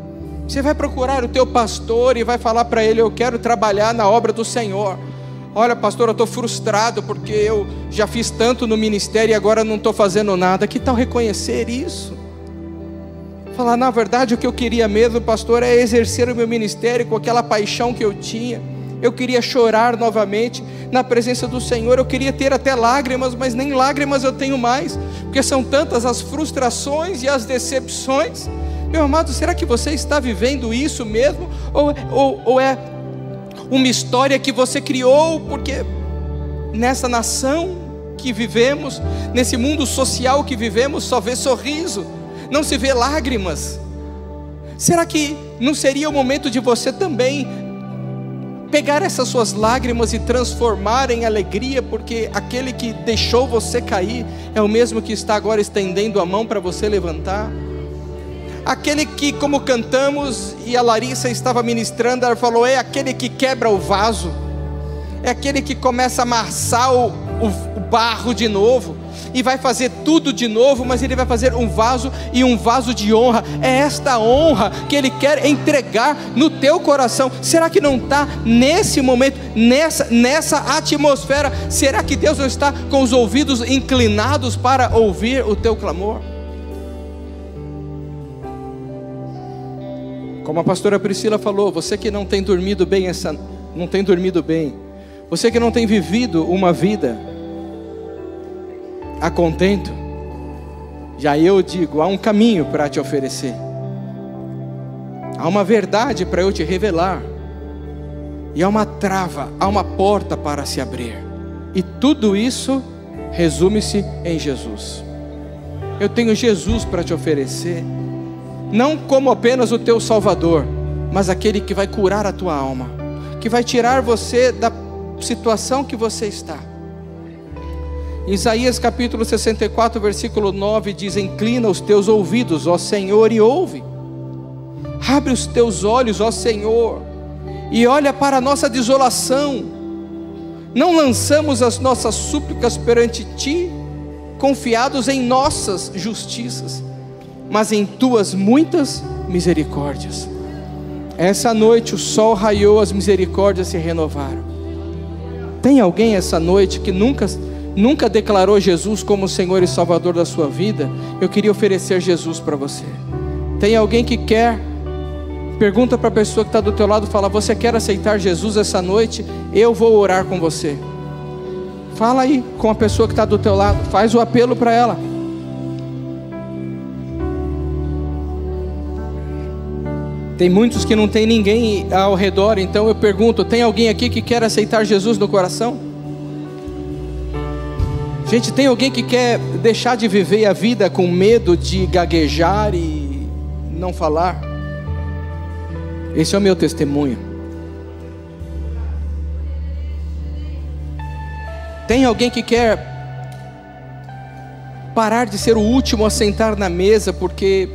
Você vai procurar o teu pastor e vai falar para ele: eu quero trabalhar na obra do Senhor. Olha, pastor, eu estou frustrado porque eu já fiz tanto no ministério e agora não estou fazendo nada. Que tal reconhecer isso? Falar: na verdade o que eu queria mesmo, pastor, é exercer o meu ministério com aquela paixão que eu tinha. Eu queria chorar novamente na presença do Senhor. Eu queria ter até lágrimas, mas nem lágrimas eu tenho mais, porque são tantas as frustrações e as decepções Meu amado, será que você está vivendo isso mesmo? Ou é uma história que você criou porque nessa nação que vivemos, nesse mundo social que vivemos, só vê sorriso, não se vê lágrimas? Será que não seria o momento de você também pegar essas suas lágrimas e transformar em alegria, porque aquele que deixou você cair é o mesmo que está agora estendendo a mão para você levantar? Aquele que, como cantamos e a Larissa estava ministrando, ela falou, é aquele que quebra o vaso, é aquele que começa a amassar o barro de novo, e vai fazer tudo de novo, mas ele vai fazer um vaso, e um vaso de honra. É esta honra que ele quer entregar no teu coração. Será que não está nesse momento, nessa atmosfera? Será que Deus não está com os ouvidos inclinados para ouvir o teu clamor? Como a pastora Priscila falou, você que não tem dormido bem, você que não tem vivido uma vida a contento, já eu digo, há um caminho para te oferecer, há uma verdade para eu te revelar, e há uma trava, há uma porta para se abrir, e tudo isso resume-se em Jesus. Eu tenho Jesus para te oferecer, não como apenas o teu Salvador, mas aquele que vai curar a tua alma, que vai tirar você da situação que você está. Isaías capítulo 64, versículo 9 diz: inclina os teus ouvidos, ó Senhor, e ouve. Abre os teus olhos, ó Senhor, e olha para a nossa desolação. Não lançamos as nossas súplicas perante ti, confiados em nossas justiças, mas em tuas muitas misericórdias. Essa noite o sol raiou, as misericórdias se renovaram. Tem alguém essa noite que nunca declarou Jesus como Senhor e Salvador da sua vida? Eu queria oferecer Jesus para você. Tem alguém que quer? Pergunta para a pessoa que está do teu lado, fala: você quer aceitar Jesus essa noite? Eu vou orar com você. Fala aí com a pessoa que está do teu lado, faz o apelo para ela. Tem muitos que não tem ninguém ao redor, então eu pergunto: tem alguém aqui que quer aceitar Jesus no coração? Gente, tem alguém que quer deixar de viver a vida com medo de gaguejar e não falar? Esse é o meu testemunho. Tem alguém que quer parar de ser o último a sentar na mesa, porque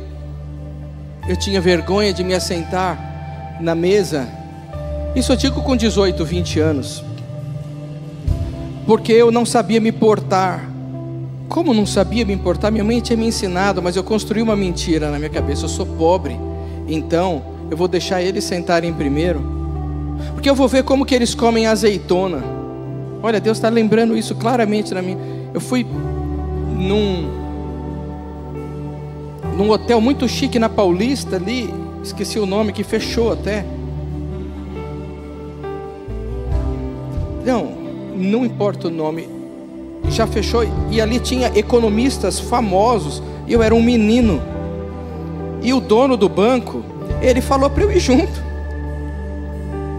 eu tinha vergonha de me assentar na mesa? Isso eu digo com 18, 20 anos. Porque eu não sabia me portar. Como não sabia me portar? Minha mãe tinha me ensinado, mas eu construí uma mentira na minha cabeça: eu sou pobre, então eu vou deixar eles sentarem primeiro, porque eu vou ver como que eles comem azeitona. Olha, Deus está lembrando isso claramente na minha. Eu fui num hotel muito chique na Paulista ali, esqueci o nome, que fechou até. Não importa o nome, já fechou. E ali tinha economistas famosos, e eu era um menino, e o dono do banco, ele falou para eu ir junto.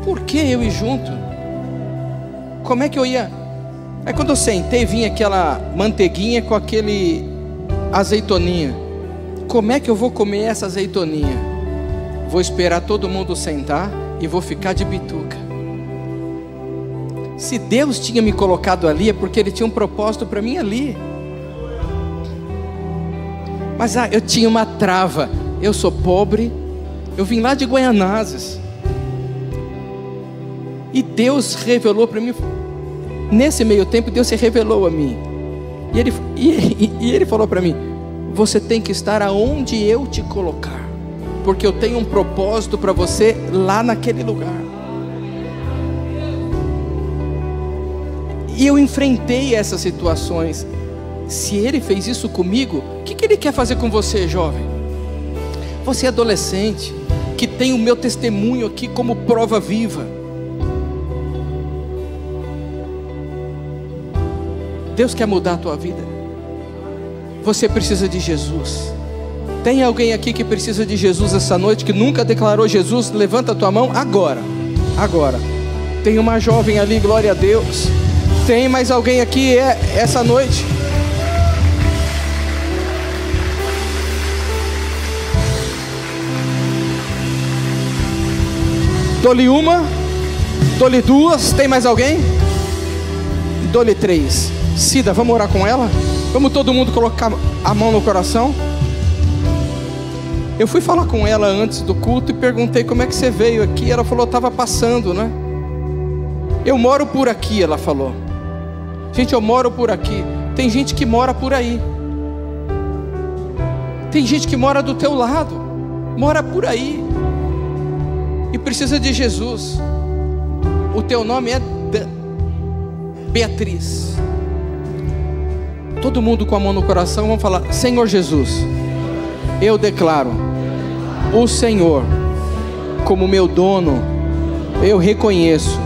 Por que eu ir junto? Como é que eu ia? Aí quando eu sentei, vinha aquela manteiguinha com aquele azeitoninha. Como é que eu vou comer essa azeitoninha? Vou esperar todo mundo sentar e vou ficar de bituca. Se Deus tinha me colocado ali, é porque Ele tinha um propósito para mim ali. Mas eu tinha uma trava. Eu sou pobre, eu vim lá de Guaianazes, e Deus revelou para mim. Nesse meio tempo, Deus se revelou a mim, e Ele falou para mim: você tem que estar aonde eu te colocar, porque eu tenho um propósito para você lá naquele lugar. E eu enfrentei essas situações. Se Ele fez isso comigo, o que Ele quer fazer com você, jovem? Você é adolescente, que tem o meu testemunho aqui como prova viva. Deus quer mudar a tua vida. Você precisa de Jesus. Tem alguém aqui que precisa de Jesus essa noite, que nunca declarou Jesus? Levanta a tua mão agora. Agora. Tem uma jovem ali, glória a Deus. Tem mais alguém aqui essa noite? Dou-lhe uma, dou-lhe duas. Tem mais alguém? Dou-lhe três. Cida, vamos orar com ela? Vamos todo mundo colocar a mão no coração? Eu fui falar com ela antes do culto e perguntei como é que você veio aqui. Ela falou, estava passando, né? Eu moro por aqui, ela falou. Gente, eu moro por aqui. Tem gente que mora por aí. Tem gente que mora do teu lado, mora por aí e precisa de Jesus. O teu nome é Beatriz. Todo mundo com a mão no coração, vamos falar: Senhor Jesus, eu declaro o Senhor como meu dono. Eu reconheço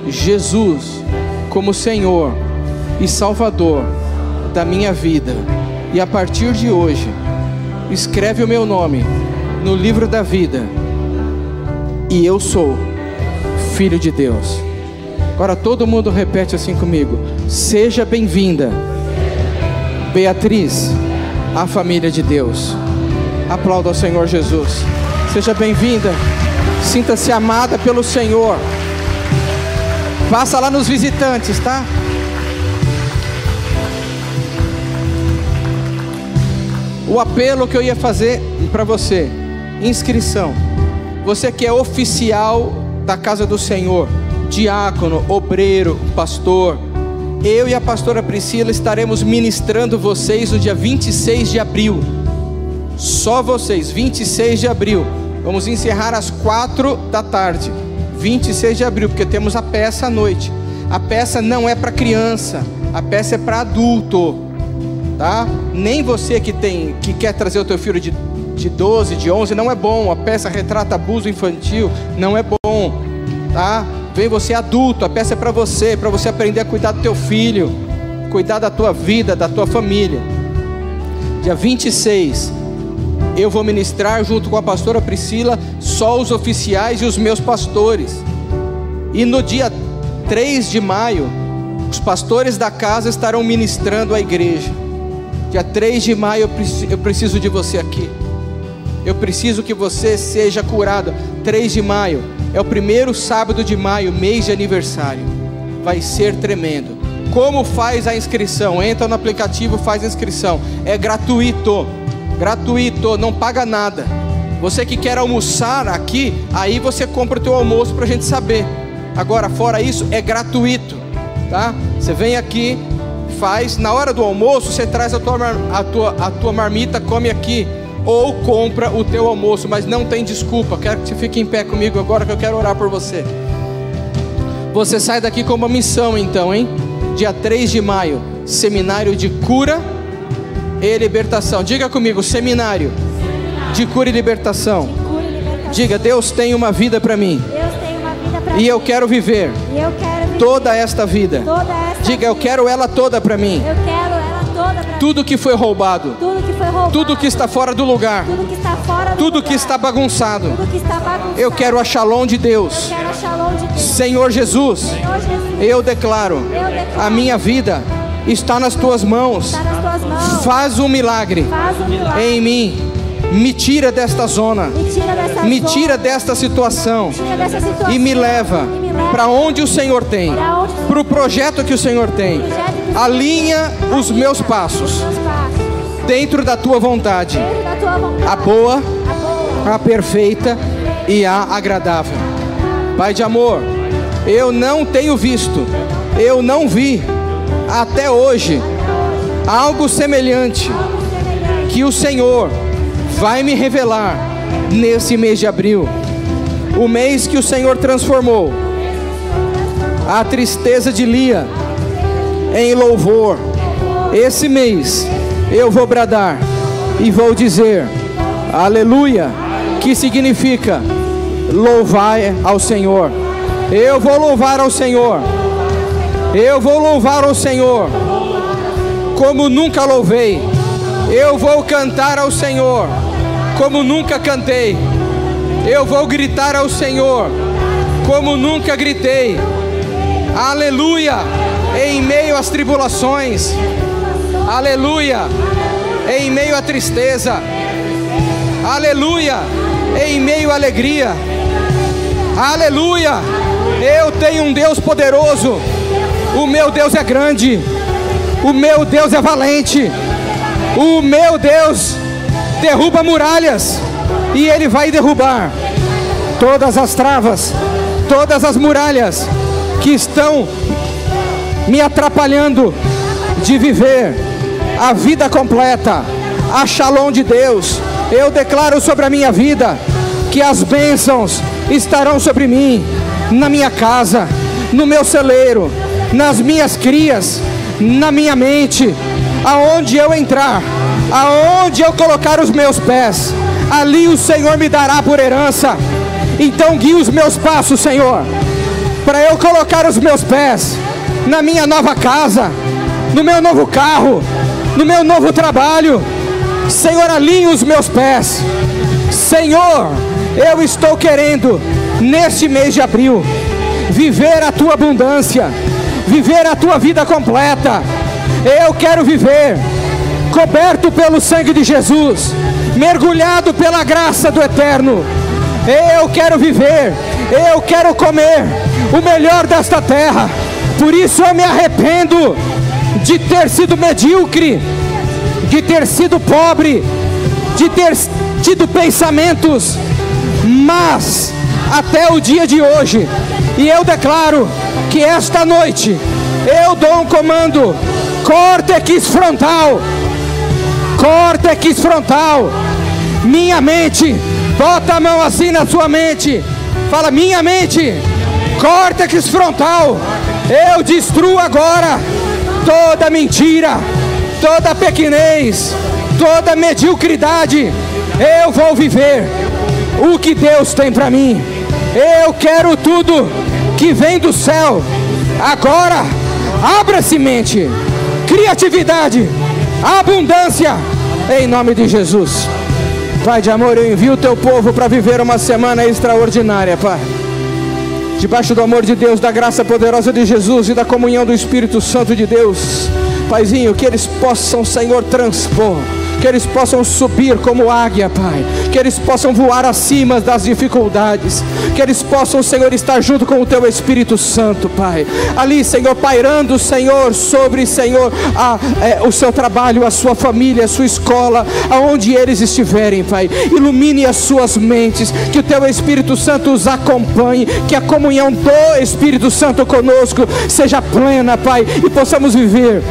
Jesus como Senhor e Salvador da minha vida. E a partir de hoje, escreve o meu nome no livro da vida. E eu sou filho de Deus. Agora todo mundo repete assim comigo: seja bem-vinda, Beatriz, à família de Deus. Aplauda ao Senhor Jesus. Seja bem-vinda. Sinta-se amada pelo Senhor. Passa lá nos visitantes, tá? O apelo que eu ia fazer para você: inscrição. Você que é oficial da casa do Senhor, diácono, obreiro, pastor, eu e a pastora Priscila estaremos ministrando vocês no dia 26 de abril. Só vocês, 26 de abril. Vamos encerrar às 4 da tarde. 26 de abril, porque temos a peça à noite. A peça não é para criança, a peça é para adulto, tá? Nem você que quer trazer o teu filho de 12, de 11, não é bom. A peça retrata abuso infantil, não é bom, tá? Vem você adulto, a peça é para você aprender a cuidar do teu filho, cuidar da tua vida, da tua família. Dia 26, eu vou ministrar junto com a pastora Priscila, só os oficiais e os meus pastores. E no dia 3 de maio, os pastores da casa estarão ministrando a igreja. Dia 3 de maio eu preciso de você aqui. Eu preciso que você seja curado. 3 de maio é o primeiro sábado de maio, mês de aniversário. Vai ser tremendo. Como faz a inscrição? Entra no aplicativo, faz a inscrição. É gratuito. Gratuito, não paga nada. Você que quer almoçar aqui, aí você compra o teu almoço para a gente saber. Agora, fora isso, é gratuito, tá? Você vem aqui, faz. Na hora do almoço, você traz a tua marmita, come aqui. Ou compra o teu almoço, mas não tem desculpa. Quero que você fique em pé comigo agora, que eu quero orar por você. Você sai daqui com uma missão então, hein? Dia 3 de maio, seminário de cura e libertação. Diga comigo: seminário de cura e libertação. Diga: Deus tem uma vida para mim. E eu quero viver toda esta vida. Diga: eu quero ela toda para mim. Tudo que foi roubado, tudo que está fora do lugar, tudo que está bagunçado, eu quero a Shalom de Deus. Senhor Jesus, eu declaro: a minha vida está nas tuas mãos. Faz um milagre em mim. Me tira desta zona, me tira desta situação e me leva para onde o Senhor tem, para o projeto que o Senhor tem. Alinha os meus passos dentro da tua vontade, a boa, a perfeita e a agradável. Pai de amor, eu não tenho visto, eu não vi até hoje algo semelhante que o Senhor vai me revelar nesse mês de abril, o mês que o Senhor transformou a tristeza de Lia em louvor. Esse mês eu vou bradar e vou dizer aleluia, que significa louvar ao Senhor. Eu vou louvar ao Senhor. Eu vou louvar ao Senhor como nunca louvei. Eu vou cantar ao Senhor como nunca cantei. Eu vou gritar ao Senhor como nunca gritei. Aleluia, em meio às tribulações. Aleluia, em meio à tristeza. Aleluia, em meio à alegria. Aleluia, eu tenho um Deus poderoso. O meu Deus é grande. O meu Deus é valente. O meu Deus derruba muralhas. E Ele vai derrubar todas as travas, todas as muralhas que estão me atrapalhando de viver a vida completa, a Shalom de Deus. Eu declaro sobre a minha vida que as bênçãos estarão sobre mim, na minha casa, no meu celeiro, nas minhas crias, na minha mente. Aonde eu entrar, aonde eu colocar os meus pés, ali o Senhor me dará por herança. Então guie os meus passos, Senhor, para eu colocar os meus pés na minha nova casa, no meu novo carro, no meu novo trabalho. Senhor, alinhe os meus pés. Senhor, eu estou querendo, neste mês de abril, viver a Tua abundância, viver a Tua vida completa. Eu quero viver coberto pelo sangue de Jesus, mergulhado pela graça do Eterno. Eu quero viver, eu quero comer o melhor desta terra. Por isso eu me arrependo de ter sido medíocre, de ter sido pobre, de ter tido pensamentos, mas até o dia de hoje, e eu declaro que esta noite eu dou um comando: córtex frontal, córtex frontal, minha mente. Bota a mão assim na sua mente, fala: minha mente, córtex frontal, eu destruo agora toda mentira, toda pequenez, toda mediocridade. Eu vou viver o que Deus tem para mim. Eu quero tudo que vem do céu. Agora, abra-se mente, criatividade, abundância, em nome de Jesus. Pai de amor, eu envio o Teu povo para viver uma semana extraordinária, Pai, debaixo do amor de Deus, da graça poderosa de Jesus e da comunhão do Espírito Santo de Deus. Paizinho, que eles possam, Senhor, transpor, que eles possam subir como águia, Pai, que eles possam voar acima das dificuldades, que eles possam, Senhor, estar junto com o Teu Espírito Santo, Pai, ali, Senhor, pairando, Senhor, sobre, Senhor, o seu trabalho, a sua família, a sua escola, aonde eles estiverem, Pai. Ilumine as suas mentes, que o Teu Espírito Santo os acompanhe, que a comunhão do Espírito Santo conosco seja plena, Pai, e possamos viver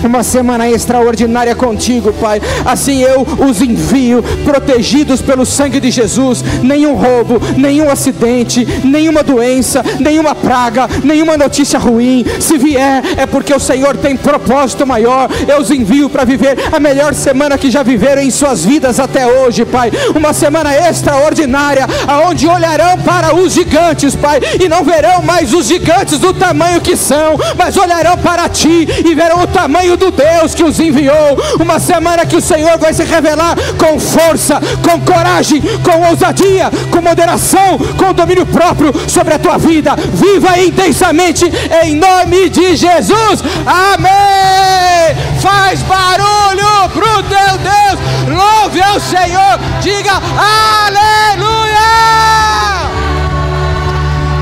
uma semana extraordinária contigo, Pai. Assim eu os envio, protegidos pelo sangue de Jesus. Nenhum roubo, nenhum acidente, nenhuma doença, nenhuma praga, nenhuma notícia ruim. Se vier, é porque o Senhor tem propósito maior. Eu os envio para viver a melhor semana que já viveram em suas vidas até hoje, Pai. Uma semana extraordinária, aonde olharão para os gigantes, Pai, e não verão mais os gigantes do tamanho que são, mas olharão para Ti e verão o tamanho do Deus que os enviou. Uma semana que o Senhor vai se revelar com força, com coragem, com ousadia, com moderação, com domínio próprio sobre a tua vida. Viva intensamente em nome de Jesus. Amém. Faz barulho pro teu Deus, louve ao Senhor, diga aleluia.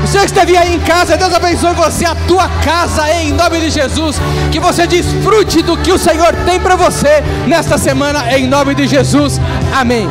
Você que esteve aí em casa, Deus abençoe você, a tua casa, em nome de Jesus. Que você desfrute do que o Senhor tem para você nesta semana, em nome de Jesus. Amém.